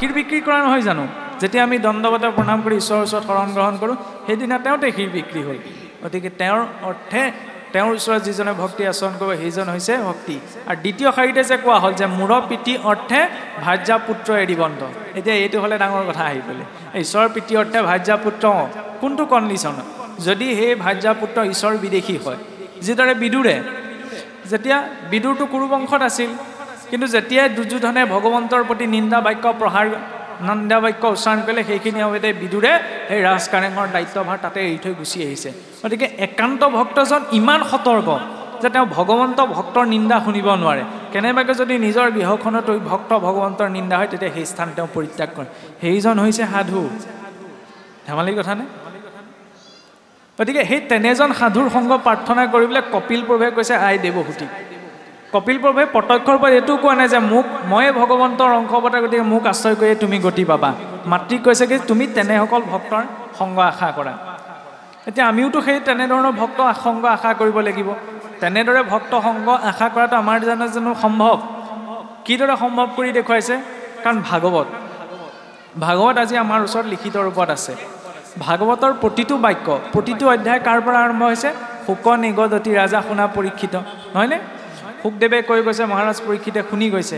ক্ষীৰ বিক্ৰী কৰা নহয় জানো? যেতিয়া আমি দণ্ডৱতে প্ৰণাম কৰি ঈশ্বৰৰ ওচৰত শৰণ গ্ৰহণ কৰোঁ, সেইদিনা তেওঁতে ক্ষীৰ বিক্ৰী হ'ল। গতিকে তেওঁৰ অৰ্থে তেওঁৰ ওচৰত যিজনে ভক্তি আচৰণ কৰিব সেইজন হৈছে ভক্তি। আৰু দ্বিতীয় শাৰীতে যে কোৱা হ'ল যে মূৰ প্ৰীতি অৰ্থে ভাৰ্যা পুত্ৰ এৰিবন্ত। এতিয়া এইটো হ'লে ডাঙৰ কথা আহি পেলাই ঈশ্বৰৰ প্ৰীতি অৰ্থে ভাৰ্যা পুত্ৰ কোনটো কণ্ডিশ্যনত? যদি সেই ভাৰ্যা পুত্ৰ ঈশ্বৰ বিদেশী হয়, যিদৰে বিদুৰে, যেতিয়া বিদুৰটো কুৰু বংশত আছিল, কিন্তু যেতিয়াই দুৰ্যোধনে ভগৱন্তৰ প্ৰতি নিন্দা বাক্য উচ্চাৰণ কৰিলে সেইখিনি সময়তে বিদুৰে সেই ৰাজকাৰেঙৰ দায়িত্বভাৰ তাতে এৰি থৈ গুচি আহিছে। গতিকে একান্ত ভক্তজন ইমান সতৰ্ক যে তেওঁ ভক্তৰ নিন্দা শুনিব নোৱাৰে। কেনেবাকৈ যদি নিজৰ গৃহখনত ভক্ত ভগৱন্তৰ নিন্দা হয় তেতিয়া সেই স্থান তেওঁ পৰিত্যাগ কৰে। সেইজন হৈছে সাধু। ধেমালি কথা নে? গতিকে সেই তেনেজন সাধুৰ সংগ প্ৰাৰ্থনা কৰিবলৈ কপিল প্ৰভুৱে কৈছে আই দেৱহূতি। কপিল প্ৰভুৱে প্ৰত্যক্ষৰ পৰা এইটো কোৱা নাই যে ময়ে ভগৱন্তৰ অংশ অৱতাৰ, গতিকে মোক আশ্ৰয় কৰি তুমি গতি পাবা। মাতৃক কৈছে কি তুমি তেনেসকল ভক্তৰ সংগ আশা কৰা। এতিয়া আমিওতো সেই তেনেধৰণৰ ভক্ত সংগ আশা কৰিব লাগিব। তেনেদৰে ভক্ত সংগ আশা কৰাটো আমাৰ জানো সম্ভৱ? কিদৰে সম্ভৱ কৰি দেখুৱাইছে? কাৰণ ভাগৱত আজি আমাৰ ওচৰত লিখিত ৰূপত আছে। ভাগৱতৰ প্ৰতিটো বাক্য, প্ৰতিটো অধ্যায় কাৰ পৰা আৰম্ভ হৈছে? শুক নিগদতি ৰাজা শুনা পৰীক্ষিত, নহয়নে? শুকদেৱে কৈ গৈছে, মহাৰাজ পৰীক্ষিতে শুনি গৈছে।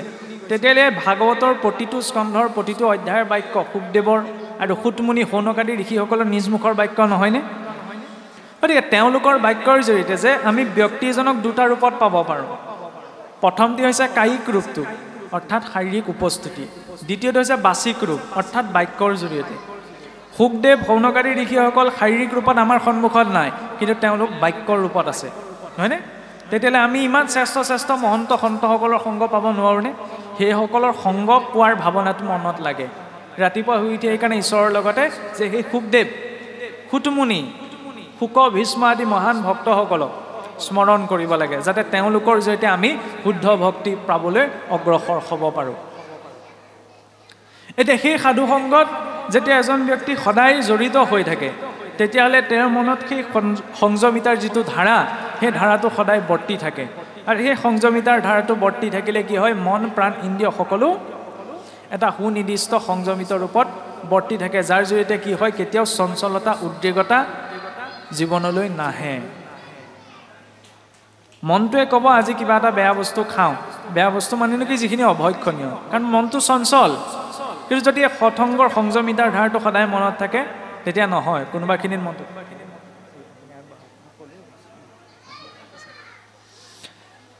তেতিয়াহ'লে ভাগৱতৰ প্ৰতিটো স্কন্ধৰ প্ৰতিটো অধ্যায়ৰ বাক্য শুকদেৱৰ আৰু সুতমুনি সৌনকাদি ঋষিসকলৰ নিজ মুখৰ বাক্য নহয়নে? গতিকে তেওঁলোকৰ বাক্যৰ জৰিয়তে যে আমি ব্যক্তি এজনক দুটা ৰূপত পাব পাৰোঁ। প্ৰথমটি হৈছে কায়িক ৰূপটো, অৰ্থাৎ শাৰীৰিক উপস্থিতি। দ্বিতীয়টো হৈছে বাচিক ৰূপ, অৰ্থাৎ বাক্যৰ জৰিয়তে। শুকদেৱ সৌনকাদি ঋষিসকল শাৰীৰিক ৰূপত আমাৰ সন্মুখত নাই, কিন্তু তেওঁলোক বাক্যৰ ৰূপত আছে, নহয়নে? তেতিয়াহ'লে আমি ইমান শ্ৰেষ্ঠ মহন্ত সন্তসকলৰ সংগ পাব নোৱাৰোঁনে? সেইসকলৰ সংগ পোৱাৰ ভাৱনাটো মনত লাগে। ৰাতিপুৱা শুই উঠি সেইকাৰণে ঈশ্বৰৰ লগতে যে সেই শুকদেৱ, সুতমুনি, শুক, ভীষ্ম আদি মহান ভক্তসকলক স্মৰণ কৰিব লাগে, যাতে তেওঁলোকৰ জৰিয়তে আমি শুদ্ধ ভক্তি পাবলৈ অগ্ৰসৰ হ'ব পাৰোঁ। এতিয়া সেই সাধু সংগত যেতিয়া এজন ব্যক্তি সদায় জড়িত হৈ থাকে, তেতিয়াহ'লে তেওঁৰ মনত সেই সংযমিতাৰ যিটো ধাৰা, সেই ধাৰাটো সদায় বৰ্তি থাকে। আৰু সেই সংযমিতাৰ ধাৰাটো বৰ্তি থাকিলে কি হয়? মন, প্ৰাণ, ইন্দ্ৰিয় সকলো এটা সুনিৰ্দিষ্ট সংযমিত ৰূপত বৰ্তি থাকে, যাৰ জৰিয়তে কি হয়? কেতিয়াও চঞ্চলতা, উদ্বেগতা জীৱনলৈ নাহে। মনটোৱে ক'ব আজি কিবা এটা বেয়া বস্তু খাওঁ, বেয়া বস্তু মানেনো কি? যিখিনি অভক্ষণীয়, কাৰণ মনটো চঞ্চল। কিন্তু যদি সৎসংগৰ সংযমিতাৰ ধাৰাটো সদায় মনত থাকে তেতিয়া নহয়, কোনোবাখিনিত মনটো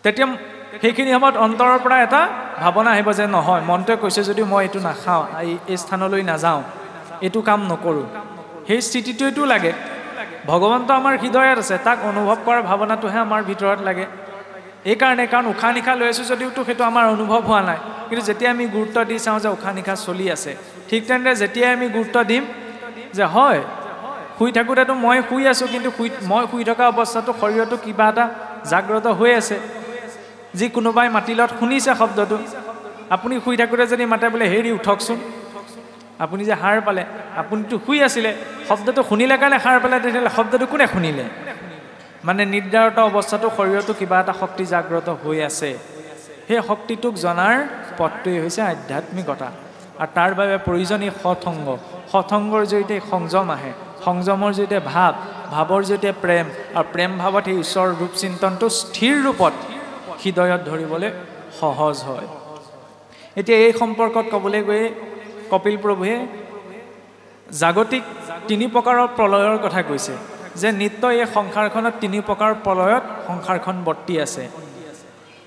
তেতিয়া সেইখিনি সময়ত অন্তৰৰ পৰা এটা ভাৱনা আহিব যে নহয়, মনটোৱে কৈছে যদিও মই এইটো নাখাওঁ, এই স্থানলৈ নাযাওঁ, এইটো কাম নকৰোঁ। সেই স্থিতিটোৱেতো লাগে। ভগৱন্ত আমাৰ হৃদয়ত আছে, তাক অনুভৱ কৰাৰ ভাৱনাটোহে আমাৰ ভিতৰত লাগে। এইকাৰণে, কাৰণ উশাহ নিশাহ লৈ আছোঁ যদিওতো সেইটো আমাৰ অনুভৱ হোৱা নাই, কিন্তু যেতিয়া আমি গুৰুত্ব দি চাওঁ যে উশাহ নিশাহ চলি আছে, ঠিক তেনেদৰে যেতিয়াই আমি গুৰুত্ব দিম যে হয় শুই থাকোঁতেতো মই শুই আছোঁ, কিন্তু মই শুই থকা অৱস্থাটো শৰীৰতো কিবা এটা জাগ্ৰত হৈ আছে। যি কোনোবাই মাতিলত শুনিছে শব্দটো, আপুনি শুই থাকোঁতে যদি মাতে বোলে হেৰি উঠকচোন, আপুনি যে সাৰ পালে, আপুনিতো শুই আছিলে, শব্দটো শুনিলে কাৰণে সাৰ পালে, তেতিয়াহ'লে শব্দটো কোনে শুনিলে? মানে নিৰ্ধাৰিত অৱস্থাটো শৰীৰতো কিবা এটা শক্তি জাগ্ৰত হৈ আছে। সেই শক্তিটোক জনাৰ পথটোৱেই হৈছে আধ্যাত্মিকতা। আৰু তাৰ বাবে প্ৰয়োজনীয় সৎসংগৰ জৰিয়তে সংযম আহে, সংযমৰ জৰিয়তে ভাৱৰ জৰিয়তে প্ৰেম, আৰু প্ৰেম ভাৱত সেই ঈশ্বৰৰ ৰূপ চিন্তনটো স্থিৰ ৰূপত হৃদয়ত ধৰিবলৈ সহজ হয়। এতিয়া এই সম্পৰ্কত ক'বলৈ গৈ কপিল প্ৰভুৱে জাগতিক 3 প্ৰকাৰৰ প্ৰলয়ৰ কথা কৈছে, যে নিত্য এই সংসাৰখনত 3 প্ৰকাৰৰ প্ৰলয়ত সংসাৰখন বৰ্তি আছে।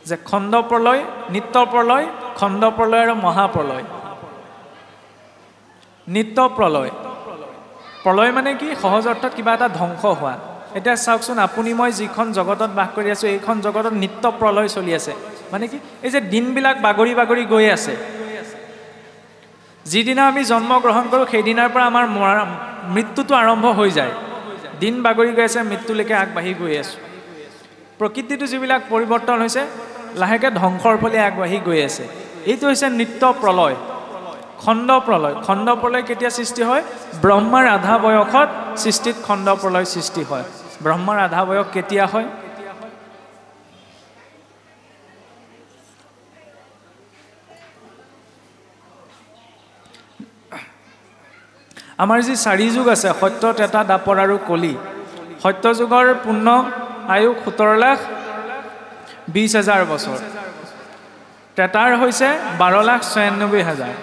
যে খণ্ড প্ৰলয়, নিত্য প্ৰলয়, খণ্ড প্ৰলয় আৰু মহাপ্ৰলয়। নিত্য প্ৰলয়, প্ৰলয় মানে কি? সহজ অৰ্থত কিবা এটা ধ্বংস হোৱা। এতিয়া চাওকচোন, আপুনি মই যিখন জগতত বাস কৰি আছোঁ, এইখন জগতত নিত্য প্ৰলয় চলি আছে। মানে কি? এই যে দিনবিলাক বাগৰি বাগৰি গৈ আছে, যিদিনা আমি জন্ম গ্ৰহণ কৰোঁ সেইদিনাৰ পৰা আমাৰ মৃত্যুটো আৰম্ভ হৈ যায়। দিন বাগৰি গৈ আছে, মৃত্যুলৈকে আগবাঢ়ি গৈ আছোঁ। প্ৰকৃতিটো যিবিলাক পৰিৱৰ্তন হৈছে, লাহেকৈ ধ্বংসৰ ফালে আগবাঢ়ি গৈ আছে। এইটো হৈছে নিত্য প্ৰলয়। খণ্ড প্ৰলয়, খণ্ড প্ৰলয় কেতিয়া সৃষ্টি হয়? ব্ৰহ্মাৰ আধা বয়সত সৃষ্টিত খণ্ড প্ৰলয় সৃষ্টি হয়। ব্ৰহ্মাৰ আধা বয়স কেতিয়া হয়? আমাৰ যি 4 যুগ আছে, সত্য, ত্ৰেতা, দ্বাপৰ আৰু কলি। সত্য যুগৰ পূৰ্ণ আয়ু 17,20,000 বছৰ। ত্ৰেতাৰ হৈছে 12,96,000,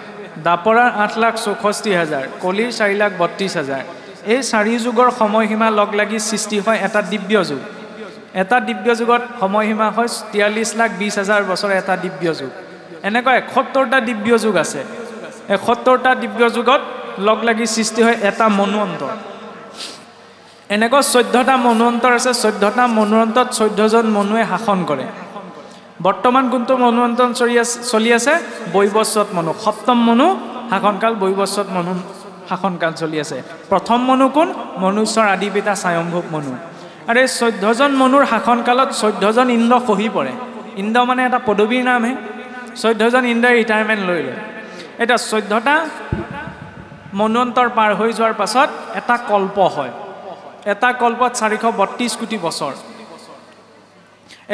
দ্বাপৰৰ 8,64,000, কলিৰ 4,32,000। এই 4 যুগৰ সময়সীমা লগ লাগি সৃষ্টি হয় এটা দিব্য যুগ। এটা দিব্য যুগত সময়সীমা হয় 43,20,000 বছৰ এটা দিব্য যুগ। এনেকুৱা 71টা দিব্য যুগ আছে। 71টা দিব্য যুগত লগ লাগি সৃষ্টি হয় এটা মনুৱন্তৰ। এনেকুৱা 14টা মনুৱন্তৰ আছে। 14টা মনুৱন্তত 14জন মনুৱে শাসন কৰে। বৰ্তমান কোনটো মনুৱন্তন চলি আছে? বৈৱস্বত মনু। সপ্তম মনু শাসনকাল, বৈৱস্বত মনু শাসনকাল চলি আছে। প্ৰথম মনু কোন? মনুষ্যৰ আদি পিতা স্বয়ম্ভৱ মনু। আৰু এই 14জন মনুৰ শাসনকালত 14জন ইন্দ্ৰ খহি পৰে। ইন্দ্ৰ মানে এটা পদবীৰ নামহে। 14জন ইন্দ্ৰই ৰিটায়াৰমেণ্ট লৈ লয়। এতিয়া 14টা মনুৱন্তৰ পাৰ হৈ যোৱাৰ পাছত এটা কল্প হয়। এটা কল্পত 432 কোটি বছৰ।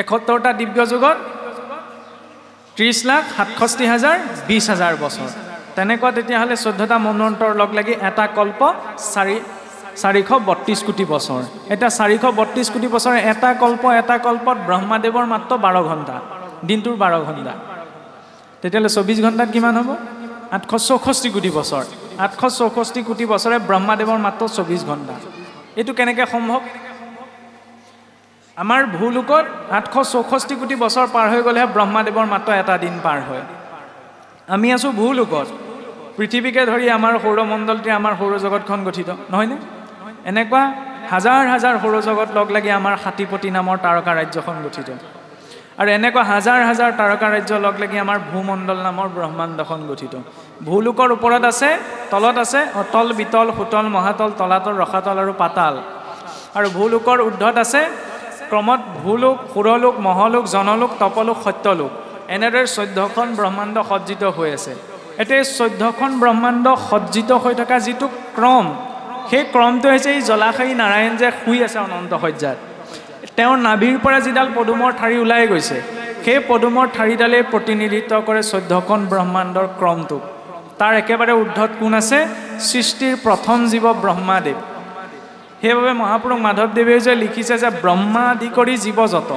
71টা দিব্য যুগত 30,67,000, 20,000 বছৰ। তেনেকুৱা তেতিয়াহ'লে 14টা মনুৱন্তৰ লগ লাগি এটা কল্প 432 কোটি বছৰ। এতিয়া 432 কোটি বছৰ এটা কল্পত ব্ৰহ্মাদেৱৰ মাত্ৰ 12 ঘণ্টা, দিনটোৰ 12 ঘণ্টা। তেতিয়াহ'লে 24 ঘণ্টাত কিমান হ'ব? 864 কোটি বছৰ। 864 কোটি বছৰে ব্ৰহ্মাদেৱৰ মাত্ৰ 24 ঘণ্টা। এইটো কেনেকৈ সম্ভৱ? আমাৰ ভূলোকত 864 কোটি বছৰ পাৰ হৈ গ'লেহে ব্ৰহ্মাদেৱৰ মাত্ৰ এটা দিন পাৰ হয়। আমি আছোঁ ভূলোকত। পৃথিৱীকে ধৰি আমাৰ সৌৰমণ্ডলটি, আমাৰ সৌৰজগতখন গঠিত, নহয়নে? এনেকুৱা হাজাৰ হাজাৰ সৌৰজগত লগ লাগি আমাৰ হাতীপতি নামৰ তাৰকা ৰাজ্যখন গঠিত। আৰু এনেকুৱা হাজাৰ হাজাৰ তাৰকা ৰাজ্য লগ লাগি আমাৰ ভূমণ্ডল নামৰ ব্ৰহ্মাণ্ডখন গঠিত। ভূলোকৰ ওপৰত আছে, তলত আছে অতল, বিতল, সুতল, মহাতল, তলাতল, ৰসাতল আৰু পাতাল। আৰু ভূলোকৰ ঊৰ্ধত আছে ক্ৰমত ভূলোক, সুৰলোক, মহলোক, জনলোক, তপলোক, সত্যলোক। এনেদৰে 14খন ব্ৰহ্মাণ্ড সজ্জিত হৈ আছে। এতিয়া এই 14খন ব্ৰহ্মাণ্ড সজ্জিত হৈ থকা যিটো ক্ৰম, সেই ক্ৰমটো হৈছে এই জলাশয়ী নাৰায়ণ যে শুই আছে অনন্ত সজ্জাত। তেওঁৰ নাভিৰ পৰা যিডাল পদুমৰ ঠাৰি ওলাই গৈছে, সেই পদুমৰ ঠাৰিডালেই প্ৰতিনিধিত্ব কৰে 14খন ব্ৰহ্মাণ্ডৰ ক্ৰমটোক। তাৰ একেবাৰে ঊৰ্ধত কোন আছে? সৃষ্টিৰ প্ৰথম জীৱ ব্ৰহ্মাদেৱ। সেইবাবে মহাপুৰুষ মাধৱদেৱে যে লিখিছে যে ব্ৰহ্মা আদি কৰি জীৱ যত,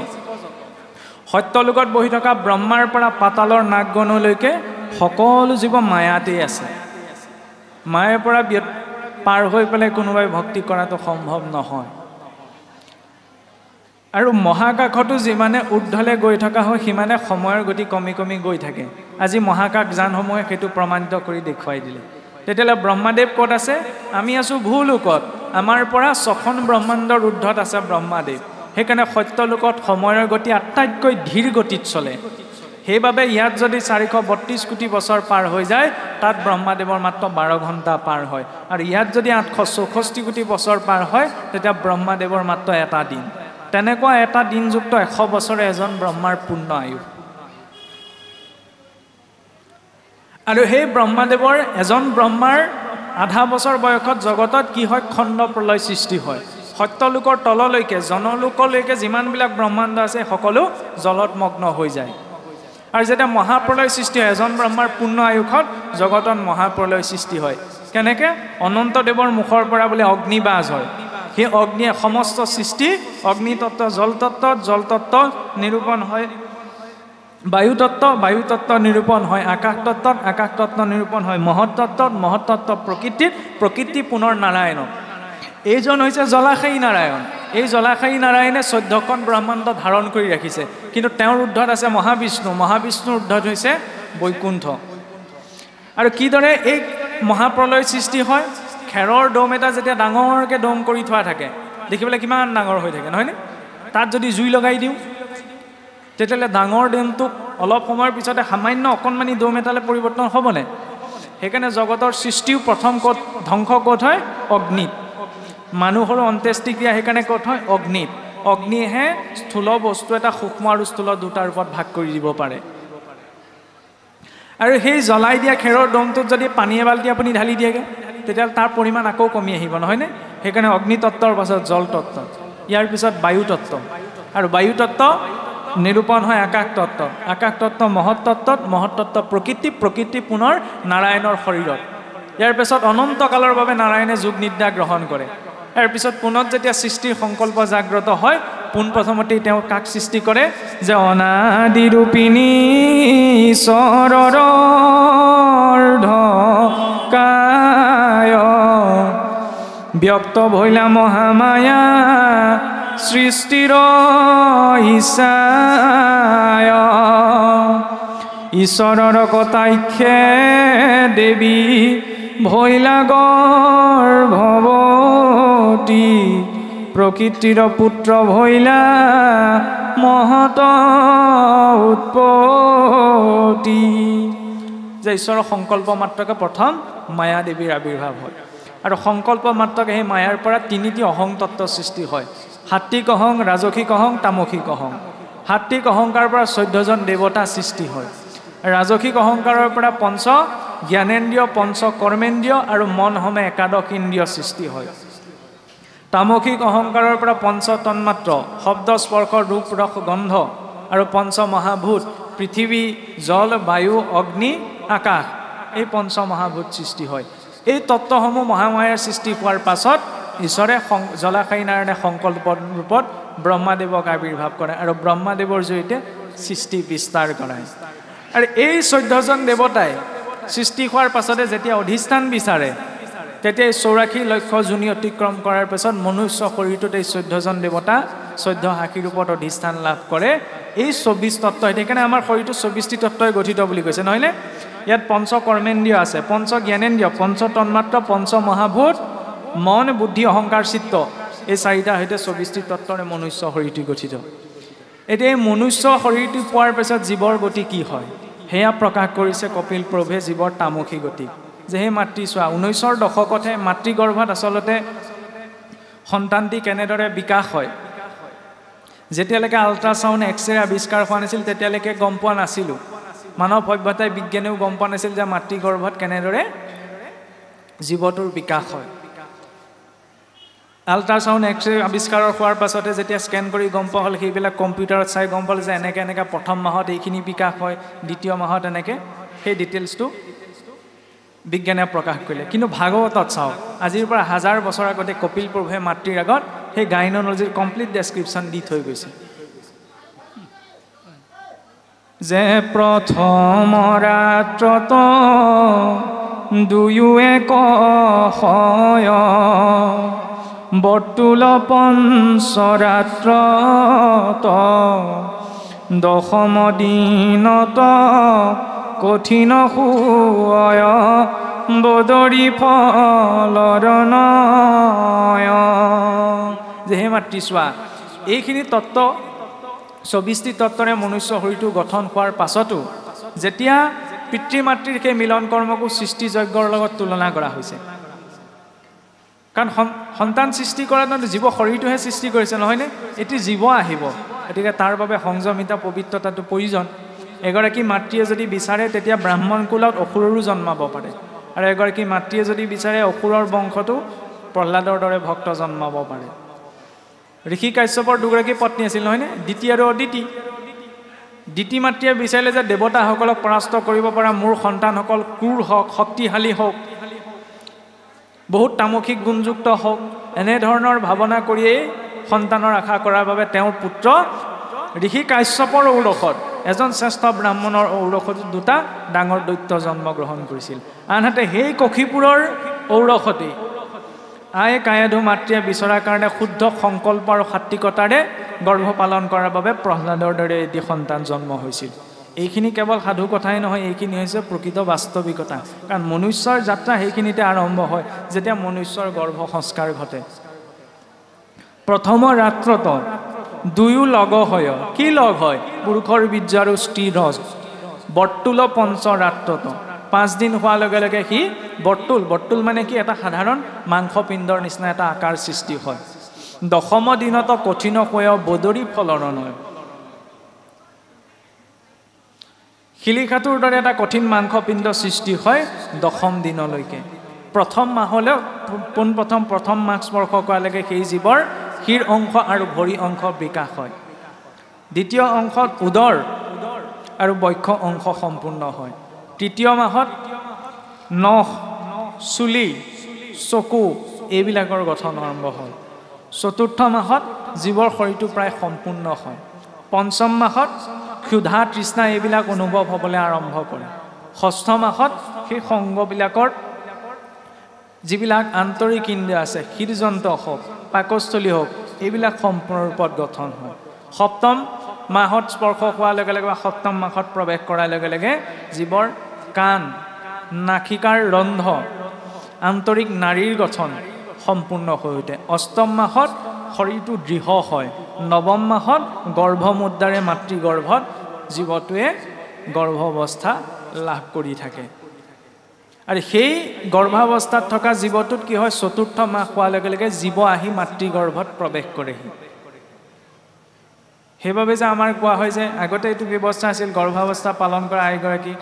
সত্যলোকত বহি থকা ব্ৰহ্মাৰ পৰা পাতালৰ নাগগণলৈকে সকলো জীৱ মায়াতেই আছে। মায়াৰ পৰা পাৰ হৈ পেলাই কোনোবাই ভক্তি কৰাটো সম্ভৱ নহয়। আৰু মহাকাশতো যিমানে ঊৰ্ধলৈ গৈ থকা হয়, সিমানে সময়ৰ গতি কমি কমি গৈ থাকে। আজি মহাকাশ যানসমূহে সেইটো প্ৰমাণিত কৰি দেখুৱাই দিলে। তেতিয়াহ'লে ব্ৰহ্মাদেৱ ক'ত আছে? আমি আছোঁ ভূলোকত। আমাৰ পৰা 6খন ব্ৰহ্মাণ্ডৰ ঊৰ্ধত আছে ব্ৰহ্মাদেৱ। সেইকাৰণে সত্যলোকত সময়ৰ গতি আটাইতকৈ ধীৰ গতিত চলে। সেইবাবে ইয়াত যদি 432 কোটি বছৰ পাৰ হৈ যায়, তাত ব্ৰহ্মাদেৱৰ মাত্ৰ 12 ঘণ্টা পাৰ হয়। আৰু ইয়াত যদি 864 কোটি বছৰ পাৰ হয়, তেতিয়া ব্ৰহ্মাদেৱৰ মাত্ৰ এটা দিন। তেনেকুৱা এটা দিনযুক্ত 100 বছৰে এজন ব্ৰহ্মাৰ পূৰ্ণ আয়ু। আৰু সেই ব্ৰহ্মাদেৱৰ এজন ব্ৰহ্মাৰ আধা বছৰ বয়সত জগতত কি হয়? খণ্ড প্ৰলয় সৃষ্টি হয়। সত্যলোকৰ তললৈকে, জনলোকলৈকে যিমানবিলাক ব্ৰহ্মাণ্ড আছে সকলো জলত মগ্ন হৈ যায়। আৰু যেতিয়া মহাপ্ৰলয় সৃষ্টি হয়, এজন ব্ৰহ্মাৰ পূৰ্ণ আয়ুষত জগতত মহাপ্ৰলয় সৃষ্টি হয়। কেনেকৈ? অনন্তদেৱৰ মুখৰ পৰা বোলে অগ্নিবাজ হয়। সেই অগ্নিয়ে সমস্ত সৃষ্টি, অগ্নিতত্ত্ব, জলতত্ত্ব নিৰূপণ হয়, বায়ুতত্ত্ব নিৰূপণ হয়, আকাশতত্ত্ব নিৰূপণ হয়, মহত্তত্ত্ব প্ৰকৃতি পুনৰ নাৰায়ণ। এইজন হৈছে জলাশয়ী নাৰায়ণ। এই জলাশায়ী নাৰায়ণে 14খন ব্ৰহ্মাণ্ড ধাৰণ কৰি ৰাখিছে কিন্তু তেওঁৰ ঊৰ্ধত আছে মহাবিষ্ণু মহাবিষ্ণুৰ ঊৰ্ধত হৈছে বৈকুণ্ঠ আৰু কিদৰে এই মহাপ্ৰলয় সৃষ্টি হয় খেৰৰ ডোম এটা যেতিয়া ডাঙৰকৈ ডোম কৰি থোৱা থাকে দেখিবলৈ কিমান ডাঙৰ হৈ থাকে নহয়নে তাত যদি জুই লগাই দিওঁ তেতিয়াহ'লে ডাঙৰ ডোমটোক অলপ সময়ৰ পিছতে সামান্য অকণমানি ডোম এটালৈ পৰিৱৰ্তন হ'বনে সেইকাৰণে জগতৰ সৃষ্টিও প্ৰথম ক'ত ধ্বংস ক'ত হয় অগ্নিত মানুহৰ অন্ত্যেষ্টিক্ৰিয়া সেইকাৰণে ক'ত হয় অগ্নিত অগ্নিহে স্থূল বস্তু এটা সূক্ষ্ম আৰু স্থূল দুটা ৰূপত ভাগ কৰি দিব পাৰে আৰু সেই জ্বলাই দিয়া খেৰৰ ডোমটোত যদি পানী এবাল্টি আপুনি ঢালি দিয়েগৈ তেতিয়াহ'লে তাৰ পৰিমাণ আকৌ কমি আহিব নহয়নে সেইকাৰণে অগ্নি তত্ত্বৰ পাছত জল তত্ত্ব ইয়াৰ পিছত বায়ু তত্ত্ব আৰু বায়ু তত্ত্ব নিৰূপণ হয় আকাশ তত্ত্ব মহৎ তত্ত্ব প্ৰকৃতি পুনৰ নাৰায়ণৰ শৰীৰত ইয়াৰ পিছত অনন্ত কালৰ বাবে নাৰায়ণে যোগ নিদ্ৰা গ্ৰহণ কৰে ইয়াৰ পিছত পুনত যেতিয়া সৃষ্টিৰ সংকল্প জাগ্ৰত হয় পোনপ্ৰথমতেই তেওঁ কাক সৃষ্টি কৰে যে অনাদি ৰূপিণী ঈশ্বৰৰ অৰ্ধকায় ব্যক্ত ভৈলা মহামায়া সৃষ্টিৰ ঈশায় ঈশ্বৰৰ কটাক্ষে দেৱী ভৈলা গৰ্ভৱতী প্ৰকৃতিৰ পুত্ৰ ভৈলা মহত উৎপত্তি যে ঈশ্বৰৰ সংকল্প মাত্ৰকে প্ৰথম মায়া দেৱীৰ আৱিৰ্ভাৱ হয় আৰু সংকল্প মাত্ৰকে সেই মায়াৰ পৰা তিনিটি অহং তত্ত্ব সৃষ্টি হয় সাত্বিক অহং ৰাজসিক অহং তামসিক অহং সাত্বিক অহংকাৰৰ পৰা 14জন দেৱতা সৃষ্টি হয় ৰাজসিক অহংকাৰৰ পৰা পঞ্চ জ্ঞানেন্দ্ৰিয় পঞ্চ কৰ্মেন্দ্ৰিয় আৰু মন সমেত একাদশ ইন্দ্ৰিয় সৃষ্টি হয় তামসিক অহংকাৰৰ পৰা পঞ্চ তন্মাত্ৰ শব্দ স্পৰ্শ ৰূপ ৰস গন্ধ আৰু পঞ্চ মহাভূত পৃথিৱী জল বায়ু অগ্নি আকাশ এই পঞ্চ মহাভূত সৃষ্টি হয় এই তত্ত্বসমূহ মহামায়াৰ সৃষ্টি হোৱাৰ পাছত ঈশ্বৰে জলাশায়ী নাৰায়ণে সংকল্প ৰূপত ব্ৰহ্মাদেৱক আৱিৰ্ভাৱ কৰে আৰু ব্ৰহ্মাদেৱৰ জৰিয়তে সৃষ্টি বিস্তাৰ কৰায় আৰু এই 14জন দেৱতাই সৃষ্টি হোৱাৰ পাছতে যেতিয়া অধিষ্ঠান বিচাৰে তেতিয়া 84 লক্ষ যোনি অতিক্ৰম কৰাৰ পাছত মনুষ্য শৰীৰটোত এই 14জন দেৱতা 14 হাঁকি ৰূপত অধিষ্ঠান লাভ কৰে এই 24 তত্ত্ব সেইকাৰণে আমাৰ শৰীৰটো 24টি তত্ত্বই গঠিত বুলি কৈছে নহয়নে ইয়াত পঞ্চ কৰ্মেন্দ্ৰিয় আছে পঞ্চ জ্ঞানেন্দ্ৰিয় পঞ্চ তন্মাত্ৰ পঞ্চ মহাভূত মন বুদ্ধি অহংকাৰ চিত্ত এই চাৰিটাৰ সৈতে 24টি তত্ত্বৰে মনুষ্য শৰীৰটো গঠিত এতিয়া এই মনুষ্য শৰীৰটো পোৱাৰ পিছত জীৱৰ গতি কি হয় সেয়া প্ৰকাশ কৰিছে কপিল প্ৰভুৱে জীৱৰ তামসী গতি যে হে মাতৃ চোৱা 19ৰ দশকতহে মাতৃগৰ্ভত আচলতে সন্তানটি কেনেদৰে বিকাশ হয় যেতিয়ালৈকে আল্ট্ৰাছাউণ্ড এক্সৰে আৱিষ্কাৰ হোৱা নাছিল তেতিয়ালৈকে গম পোৱা নাছিলোঁ মানৱ সভ্যতাই বিজ্ঞানেও গম পোৱা নাছিল যে মাতৃগৰ্ভত কেনেদৰে জীৱটোৰ বিকাশ হয় আল্ট্ৰাছাউণ্ড এক্সৰে আৱিষ্কাৰ হোৱাৰ পাছতে যেতিয়া স্কেন কৰি গম পোৱা হ'ল সেইবিলাক কম্পিউটাৰত চাই গম পালে যে এনেকৈ প্ৰথম মাহত এইখিনি বিকাশ হয় দ্বিতীয় মাহত এনেকৈ সেই ডিটেইলছটো বিজ্ঞানে প্ৰকাশ কৰিলে কিন্তু ভাগৱতত চাওক আজিৰ পৰা 1000 বছৰ আগতে কপিল প্ৰভুৱে মাতৃৰ আগত সেই গাইনলজিৰ কমপ্লিট ডেছক্ৰিপশ্যন দি থৈ গৈছে যে প্ৰথম ৰাত্ৰত দুয়ো এক হয় বৰ্তুল পঞ্চৰাত্ৰত দশম দিনত কঠিন শুয় বদৰি ফলৰ নয় যে হে মাতৃ চোৱা এইখিনি তত্ত্ব 24টি তত্ত্বৰে মনুষ্য শৰীৰটো গঠন হোৱাৰ পাছতো যেতিয়া পিতৃ মাতৃৰ সেই মিলন কৰ্মকো সৃষ্টি যজ্ঞৰ লগত তুলনা কৰা হৈছে কাৰণ সন্তান সৃষ্টি কৰাত জীৱ শৰীৰটোহে সৃষ্টি কৰিছে নহয়নে এটি জীৱ আহিব গতিকে তাৰ বাবে সংযমিতা পবিত্ৰতাটো প্ৰয়োজন এগৰাকী মাতৃয়ে যদি বিচাৰে তেতিয়া ব্ৰাহ্মণ কুলত অসুৰৰো জন্মাব পাৰে আৰু এগৰাকী মাতৃয়ে যদি বিচাৰে অসুৰৰ বংশটো প্ৰহ্লাদৰ দৰে ভক্ত জন্মাব পাৰে ঋষি কাশ্যপৰ দুগৰাকী পত্নী আছিল নহয়নে দ্বিতীয় আৰু অদিতি দ্বিতীয় মাতৃয়ে বিচাৰিলে যে দেৱতাসকলক পৰাস্ত কৰিব পৰা মোৰ সন্তানসকল ক্ৰূৰ হওক শক্তিশালী হওক বহুত তামসিক গুণযুক্ত হওক এনেধৰণৰ ভাৱনা কৰিয়েই সন্তানৰ আশা কৰাৰ বাবে তেওঁৰ পুত্ৰ ঋষি কাশ্যপৰ ঔৰসত এজন শ্ৰেষ্ঠ ব্ৰাহ্মণৰ ঔৰসত দুটা ডাঙৰ দৈত্য জন্ম গ্ৰহণ কৰিছিল আনহাতে সেই কক্ষীপুৰৰ ঔৰসতেই আয়ে কায়েধু মাতৃয়ে বিচৰাৰ কাৰণে শুদ্ধ সংকল্প আৰু সাত্বিকতাৰে গৰ্ভ পালন কৰাৰ বাবে প্ৰহ্লাদৰ দৰে এটি সন্তান জন্ম হৈছিল। এইখিনি কেৱল সাধু কথাই নহয়, এইখিনি হৈছে প্ৰকৃত বাস্তৱিকতা। কাৰণ মনুষ্যৰ যাত্ৰা সেইখিনিতে আৰম্ভ হয় যেতিয়া মনুষ্যৰ গৰ্ভ সংস্কাৰ ঘটে। প্ৰথম ৰাত্ৰত দুয়ো লগ হয়। কি লগ হয়? পুৰুষৰ বীৰ্য আৰু স্ত্ৰীৰ ৰজ। বৰ্তুল পঞ্চ ৰাত্ৰত 5 দিন হোৱাৰ লগে লগে সি বৰ্তুল মানে কি? এটা সাধাৰণ মাংসপিণ্ডৰ নিচিনা এটা আকাৰ সৃষ্টি হয়। 10ম দিনত কঠিন হয় বদৰি ফলৰণয়। শিলিখাটোৰ দৰে এটা কঠিন মাংসপিণ্ড সৃষ্টি হয় 10ম দিনলৈকে। প্ৰথম মাহলৈ প্ৰথম মাহ স্পৰ্শ কৰালৈকে সেই জীৱৰ শিৰ অংশ আৰু ভৰি অংশ বিকাশ হয়। দ্বিতীয় অংশত উদৰ আৰু বক্ষ অংশ সম্পূৰ্ণ হয়। তৃতীয় মাহত নখ, চুলি, চকু এইবিলাকৰ গঠন আৰম্ভ হয়। চতুৰ্থ মাহত জীৱৰ শৰীৰটো প্ৰায় সম্পূৰ্ণ হয়। পঞ্চম মাহত ক্ষুধা তৃষ্ণা এইবিলাক অনুভৱ হ'বলৈ আৰম্ভ কৰে। ষষ্ঠ মাহত সেই সংগবিলাকৰ যিবিলাক আন্তৰিক ইন্দ্ৰিয় আছে, হৃদযন্ত্ৰ হওক, পাকস্থলী হওক, এইবিলাক সম্পূৰ্ণ ৰূপত গঠন হয়। সপ্তম মাহত স্পৰ্শ হোৱাৰ লগে লগে বা সপ্তম মাহত প্ৰৱেশ কৰাৰ লগে লগে জীৱৰ কাণ, নাসিকাৰ ৰন্ধ, আন্তৰিক নাড়ীৰ গঠন সম্পূৰ্ণ হৈ উঠে। অষ্টম মাহত শৰীৰটো দৃঢ় হয়। নৱম মাহত গৰ্ভমুদ্ৰাৰে মাতৃগৰ্ভত জীৱটোৱে গৰ্ভ অৱস্থা লাভ কৰি থাকে। আৰু সেই গৰ্ভাৱস্থাত থকা জীৱটোত কি হয়? চতুৰ্থ মাহ হোৱাৰ লগে লগে জীৱ আহি মাতৃগৰ্ভত প্ৰৱেশ কৰেহি। সেইবাবে যে আমাৰ কোৱা হয় যে আগতে এইটো ব্যৱস্থা আছিল, গৰ্ভাৱস্থা পালন কৰা আইগৰাকী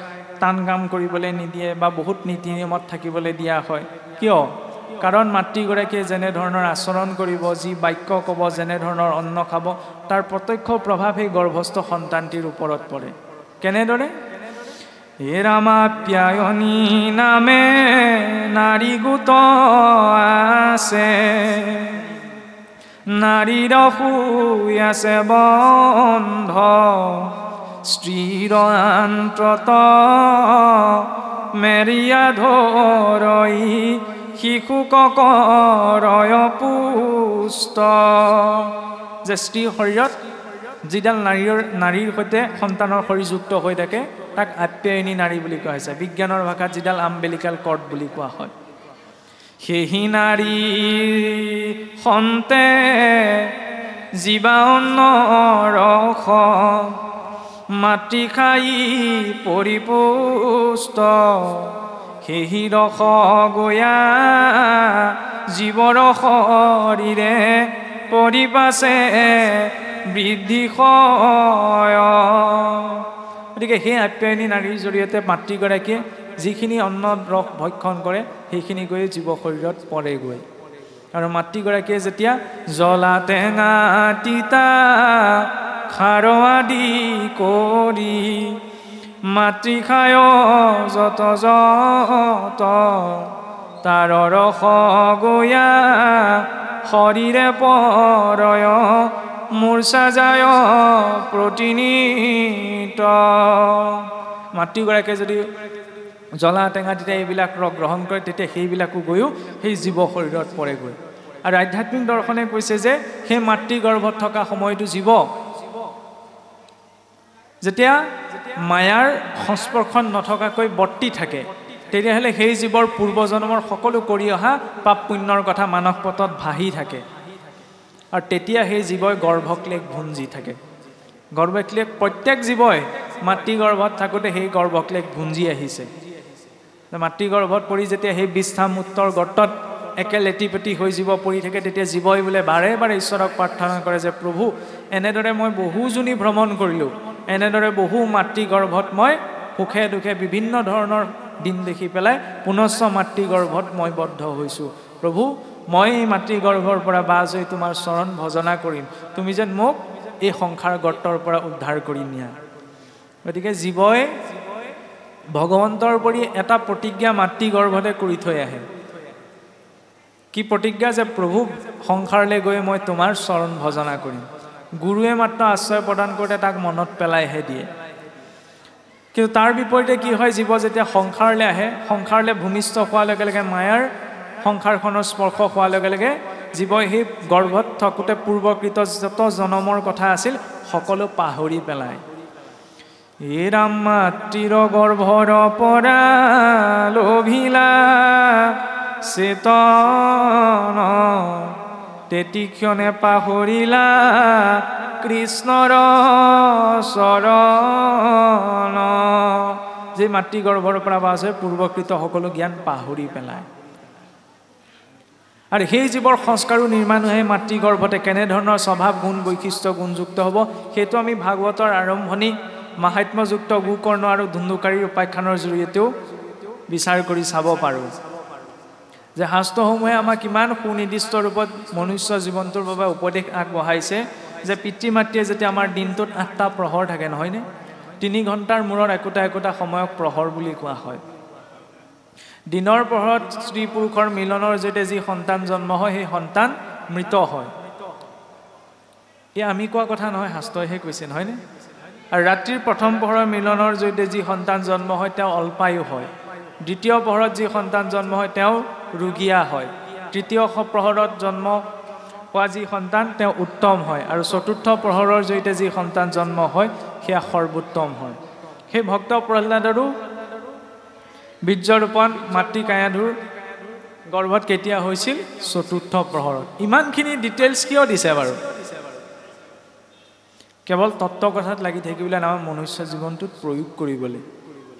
টান কাম কৰিবলৈ নিদিয়ে বা বহুত নীতি নিয়মত থাকিবলৈ দিয়া হয়। কিয়? কাৰণ মাতৃগৰাকীয়ে যেনেধৰণৰ আচৰণ কৰিব, যি বাক্য ক'ব, যেনেধৰণৰ অন্ন খাব, তাৰ প্ৰত্যক্ষ প্ৰভাৱ সেই গৰ্ভস্থ সন্তানটিৰ ওপৰত পৰে। কেনেদৰে? হে ৰামাপ্যায়নী নামে নাৰী গোট আছে, নাৰীৰ শুই আছে বন্ধ, স্ত্ৰীৰ আন্তত মেৰিয়া ধৰই, শিশুক কৰয় পুষ্ট। যে স্ত্ৰীৰ শৰীৰত যিডাল নাৰীৰ সৈতে সন্তানৰ শৰীৰ যুক্ত হৈ থাকে তাক আপ্যায়নী নাৰী বুলি কোৱা হৈছে। বিজ্ঞানৰ ভাষাত যিডাল আম্বেলিকাল কৰ্ড বুলি কোৱা হয়। সেই নাৰী সন্তে জীৱা অন্ন ৰস, মাতৃ খাই পৰিপুষ্ট, সেই ৰস গয়া জীৱৰ শৰীৰে পৰিপাছে বৃদ্ধি হয়। গতিকে সেই আপ্যায়নী নাৰীৰ জৰিয়তে মাতৃগৰাকীয়ে যিখিনি অন্ন ৰস ভক্ষণ কৰে সেইখিনি গৈ জীৱ শৰীৰত পৰেগৈ। আৰু মাতৃগৰাকীয়ে যেতিয়া জ্বলা টেঙা তিতা খাৰ আদি কৰি মাতৃ খায় যত যত, তাৰ ৰস গয়া শৰীৰে পৰয়, মূৰ্ছা যায় প্ৰতিনিত। মাতৃগৰাকীয়ে যদি জ্বলা টেঙা তেতিয়া এইবিলাক ৰস গ্ৰহণ কৰে তেতিয়া সেইবিলাকো গৈও সেই জীৱ শৰীৰত পৰেগৈ। আৰু আধ্যাত্মিক দৰ্শনে কৈছে যে সেই মাতৃগৰ্ভত থকা সময়টো জীৱ যেতিয়া মায়াৰ সংস্পৰ্শত নথকাকৈ বৰ্তি থাকে, তেতিয়াহ'লে সেই জীৱৰ পূৰ্বজন্মৰ সকলো কৰি অহা পাপ পুণ্যৰ কথা মানস পথত ভাহি থাকে। আৰু তেতিয়া সেই জীৱই গৰ্ভক্লেশ ভুঞ্জি থাকে। গৰ্ভক্লেশ প্ৰত্যেক জীৱই মাতৃগৰ্ভত থাকোঁতে সেই গৰ্ভক্লেশ ভুঞ্জি আহিছে। মাতৃগৰ্ভত পৰি যেতিয়া সেই বিশ্ৰাম মূত্ৰৰ গৰ্তত একে লেটিপেটি হৈ জীৱ পৰি থাকে, তেতিয়া জীৱই বোলে বাৰে বাৰে ঈশ্বৰক প্ৰাৰ্থনা কৰে যে প্ৰভু, এনেদৰে মই বহুজনী ভ্ৰমণ কৰিলোঁ, এনেদৰে বহু মাতৃগৰ্ভত মই সুখে দুখে বিভিন্ন ধৰণৰ দিন দেখি পেলাই পুনশ্চ মাতৃগৰ্ভত মই বদ্ধ হৈছোঁ। প্ৰভু, মই এই মাতৃগৰ্ভৰ পৰা বাজ হৈ তোমাৰ চৰণ ভজনা কৰিম, তুমি যেন মোক এই সংসাৰ গৰ্তৰ পৰা উদ্ধাৰ কৰি নিয়া। গতিকে জীৱই ভগৱন্তৰ পৰি এটা প্ৰতিজ্ঞা মাতৃগৰ্ভতে কৰি থৈ আহে। কি প্ৰতিজ্ঞা? যে প্ৰভু, সংসাৰলৈ গৈ মই তোমাৰ চৰণ ভজনা কৰিম। গুৰুৱে মাত্ৰ আশ্ৰয় প্ৰদান কৰোঁতে তাক মনত পেলাইহে দিয়ে। কিন্তু তাৰ বিপৰীতে কি হয়? জীৱ যেতিয়া সংসাৰলৈ আহে, সংসাৰলৈ ভূমিষ্ঠ হোৱাৰ লগে লগে মায়াৰ সংসাৰখনৰ স্পৰ্শ হোৱাৰ লগে লগে জীৱই সেই গৰ্ভত থাকোঁতে পূৰ্বকৃত যত জনমৰ কথা আছিল সকলো পাহৰি পেলায় এ ৰাম মাতৃৰ গৰ্ভৰ পৰা লোভিলা চেতন তেতিক্ষণে পাহৰিলা কৃষ্ণৰ চৰণ যে মাতৃ গৰ্ভৰ পৰা আছে পূৰ্বকৃত সকলো জ্ঞান পাহৰি পেলায় আৰু সেই জীৱৰ সংস্কাৰো নিৰ্মাণ হয় মাতৃ গৰ্ভতে কেনেধৰণৰ স্বভাৱ গুণ বৈশিষ্ট্য গুণযুক্ত হ'ব সেইটো আমি ভাগৱতৰ আৰম্ভণি মাহাত্ম্যযুক্ত গোকৰ্ণ আৰু ধুন্দুকাৰীৰ উপাখ্যানৰ জৰিয়তেও বিচাৰ কৰি চাব পাৰোঁ যে শাস্ত্ৰসমূহে আমাক কিমান সুনিৰ্দিষ্ট ৰূপত মনুষ্য জীৱনটোৰ বাবে উপদেশ আগবঢ়াইছে যে পিতৃ মাতৃয়ে যেতিয়া আমাৰ দিনটোত ৮টা প্ৰহৰ থাকে নহয়নে ৩ ঘণ্টাৰ মূৰত একোটা সময়ক প্ৰহৰ বুলি কোৱা হয় দিনৰ প্ৰহৰত স্ত্ৰী পুৰুষৰ মিলনৰ জৰিয়তে যি সন্তান জন্ম হয় সেই সন্তান মৃত হয় এই আমি কোৱা কথা নহয় শাস্ত্ৰইহে কৈছে নহয়নে আৰু ৰাত্ৰিৰ প্ৰথম প্ৰহৰৰ মিলনৰ জৰিয়তে যি সন্তান জন্ম হয় তেওঁ অল্পায়ু হয় দ্বিতীয় প্ৰহৰত যি সন্তান জন্ম হয় তেওঁ ৰোগীয়া হয় তৃতীয় প্ৰহৰত জন্ম হোৱা যি সন্তান তেওঁ উত্তম হয় আৰু চতুৰ্থ প্ৰহৰৰ জৰিয়তে যি সন্তান জন্ম হয় সেয়া সৰ্বোত্তম হয় সেই ভক্ত প্ৰহ্লাদৰো বীৰ্যৰোপণ মাতৃ কায়াধুৰ গৰ্ভত কেতিয়া হৈছিল চতুৰ্থ প্ৰহৰত ইমানখিনি ডিটেইলছ কিয় দিছে বাৰু কেৱল তত্ত্ব কথাত লাগি থাকিবলৈ আমাৰ মনুষ্য জীৱনটোত প্ৰয়োগ কৰিবলৈ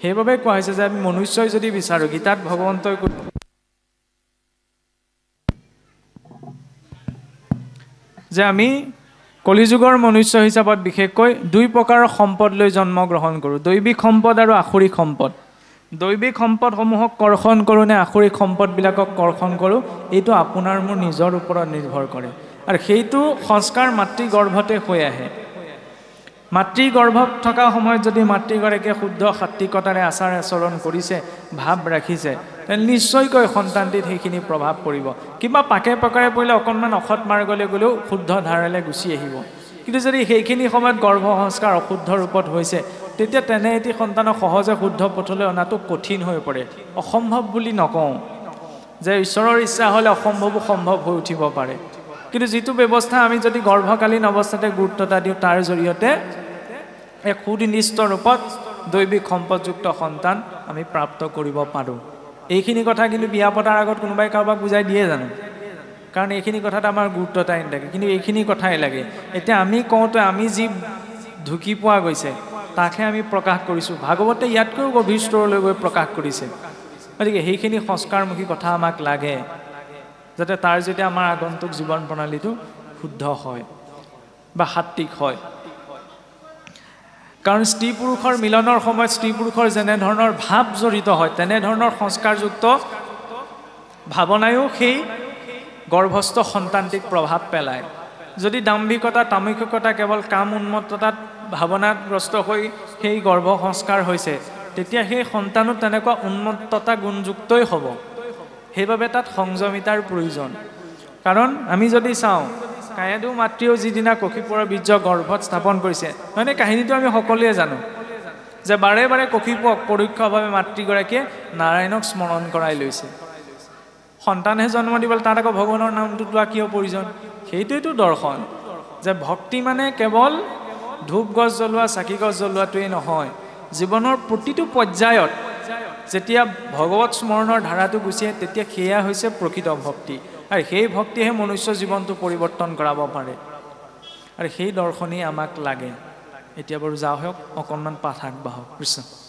সেইবাবে কোৱা হৈছে যে আমি মনুষ্যই যদি বিচাৰোঁ গীতাত ভগৱন্তই যে আমি কলিযুগৰ মনুষ্য হিচাপত বিশেষকৈ 2 প্ৰকাৰৰ সম্পদ লৈ জন্ম গ্ৰহণ কৰোঁ দৈবিক সম্পদ আৰু আসুৰিক সম্পদ দৈবিক সম্পদসমূহক কৰ্ষণ কৰোঁ নে আসুৰিক সম্পদবিলাকক কৰ্ষণ কৰোঁ এইটো আপোনাৰ মোৰ নিজৰ ওপৰত নিৰ্ভৰ কৰে আৰু সেইটো সংস্কাৰ মাতৃ গৰ্ভতে হৈ আহে মাতৃ গৰ্ভত থকা সময়ত যদি মাতৃগৰাকীয়ে শুদ্ধ সাত্বিকতাৰে আচাৰ আচৰণ কৰিছে ভাৱ ৰাখিছে তেন্তে নিশ্চয়কৈ সন্তানটিত সেইখিনি প্ৰভাৱ পৰিব কিবা পাকে পাকাৰে পৰিলে অকণমান অসৎ মাৰ্গলৈ গ'লেও শুদ্ধ ধাৰালৈ গুচি আহিব কিন্তু যদি সেইখিনি সময়ত গৰ্ভ সংস্কাৰ অশুদ্ধ ৰূপত হৈছে তেতিয়া তেনে এটি সন্তানক সহজে শুদ্ধ পথলৈ অনাটো কঠিন হৈ পৰে অসম্ভৱ বুলি নকওঁ যে ঈশ্বৰৰ ইচ্ছা হ'লে অসম্ভৱো সম্ভৱ হৈ উঠিব পাৰে কিন্তু যিটো ব্যৱস্থা আমি যদি গৰ্ভকালীন অৱস্থাতে গুৰুত্বতা দিওঁ তাৰ জৰিয়তে এক সুনিৰ্দিষ্ট ৰূপত দৈবিক সম্পদযুক্ত সন্তান আমি প্ৰাপ্ত কৰিব পাৰোঁ এইখিনি কথা কিন্তু বিয়া পতাৰ আগত কোনোবাই কাৰোবাক বুজাই দিয়ে জানো কাৰণ এইখিনি কথাত আমাৰ গুৰুত্বতাই নাথাকে কিন্তু এইখিনি কথাই লাগে এতিয়া আমি কওঁতে আমি যি ঢুকি পোৱা গৈছে তাকে আমি প্ৰকাশ কৰিছোঁ ভাগৱতে ইয়াতকৈও গভীৰ স্তৰলৈ গৈ প্ৰকাশ কৰিছে গতিকে সেইখিনি সংস্কাৰমুখী কথা আমাক লাগে যাতে তাৰ জৰিয়তে আমাৰ আগন্তুক জীৱন প্ৰণালীটো শুদ্ধ হয় বা সাত্বিক হয় কাৰণ স্ত্ৰী পুৰুষৰ মিলনৰ সময়ত স্ত্ৰী পুৰুষৰ যেনেধৰণৰ ভাৱ জড়িত হয় তেনেধৰণৰ সংস্কাৰযুক্ত ভাৱনায়ো সেই গৰ্ভস্থ সন্তানটিক প্ৰভাৱ পেলায় যদি দাম্ভিকতা তামসিকতা কেৱল কাম উন্মত্ততাত ভাৱনাগ্ৰস্ত হৈ সেই গৰ্ভ সংস্কাৰ হৈছে তেতিয়া সেই সন্তানো তেনেকুৱা উন্মত্ততা গুণযুক্তই হ'ব সেইবাবে তাত সংযমিতাৰ প্ৰয়োজন কাৰণ আমি যদি চাওঁ কায়াধু মাতৃও যিদিনা কশিপুৰৰ বীৰ্য গৰ্ভত স্থাপন কৰিছে মানে কাহিনীটো আমি সকলোৱে জানো যে বাৰে বাৰে কশিপুক পৰোক্ষভাৱে মাতৃগৰাকীয়ে নাৰায়ণক স্মৰণ কৰাই লৈছে সন্তানহে জন্ম দিবলৈ তাত আকৌ ভগৱানৰ নামটো লোৱা কিয় প্ৰয়োজন সেইটোৱেইটো দৰ্শন যে ভক্তি মানে কেৱল ধূপ গছ জ্বলোৱা চাকি গছ জ্বলোৱাটোৱেই নহয় জীৱনৰ প্ৰতিটো পৰ্যায়ত যেতিয়া ভগৱত স্মৰণৰ ধাৰাটো গুচি আহে তেতিয়া সেয়া হৈছে প্ৰকৃত ভক্তি আৰু সেই ভক্তিহে মনুষ্য জীৱনটো পৰিৱৰ্তন কৰাব পাৰে আৰু সেই দৰ্শনেই আমাক লাগে এতিয়া বাৰু যাওঁ হওক অকণমান পাঠ আগবাঢ়ক কৃষ্ণ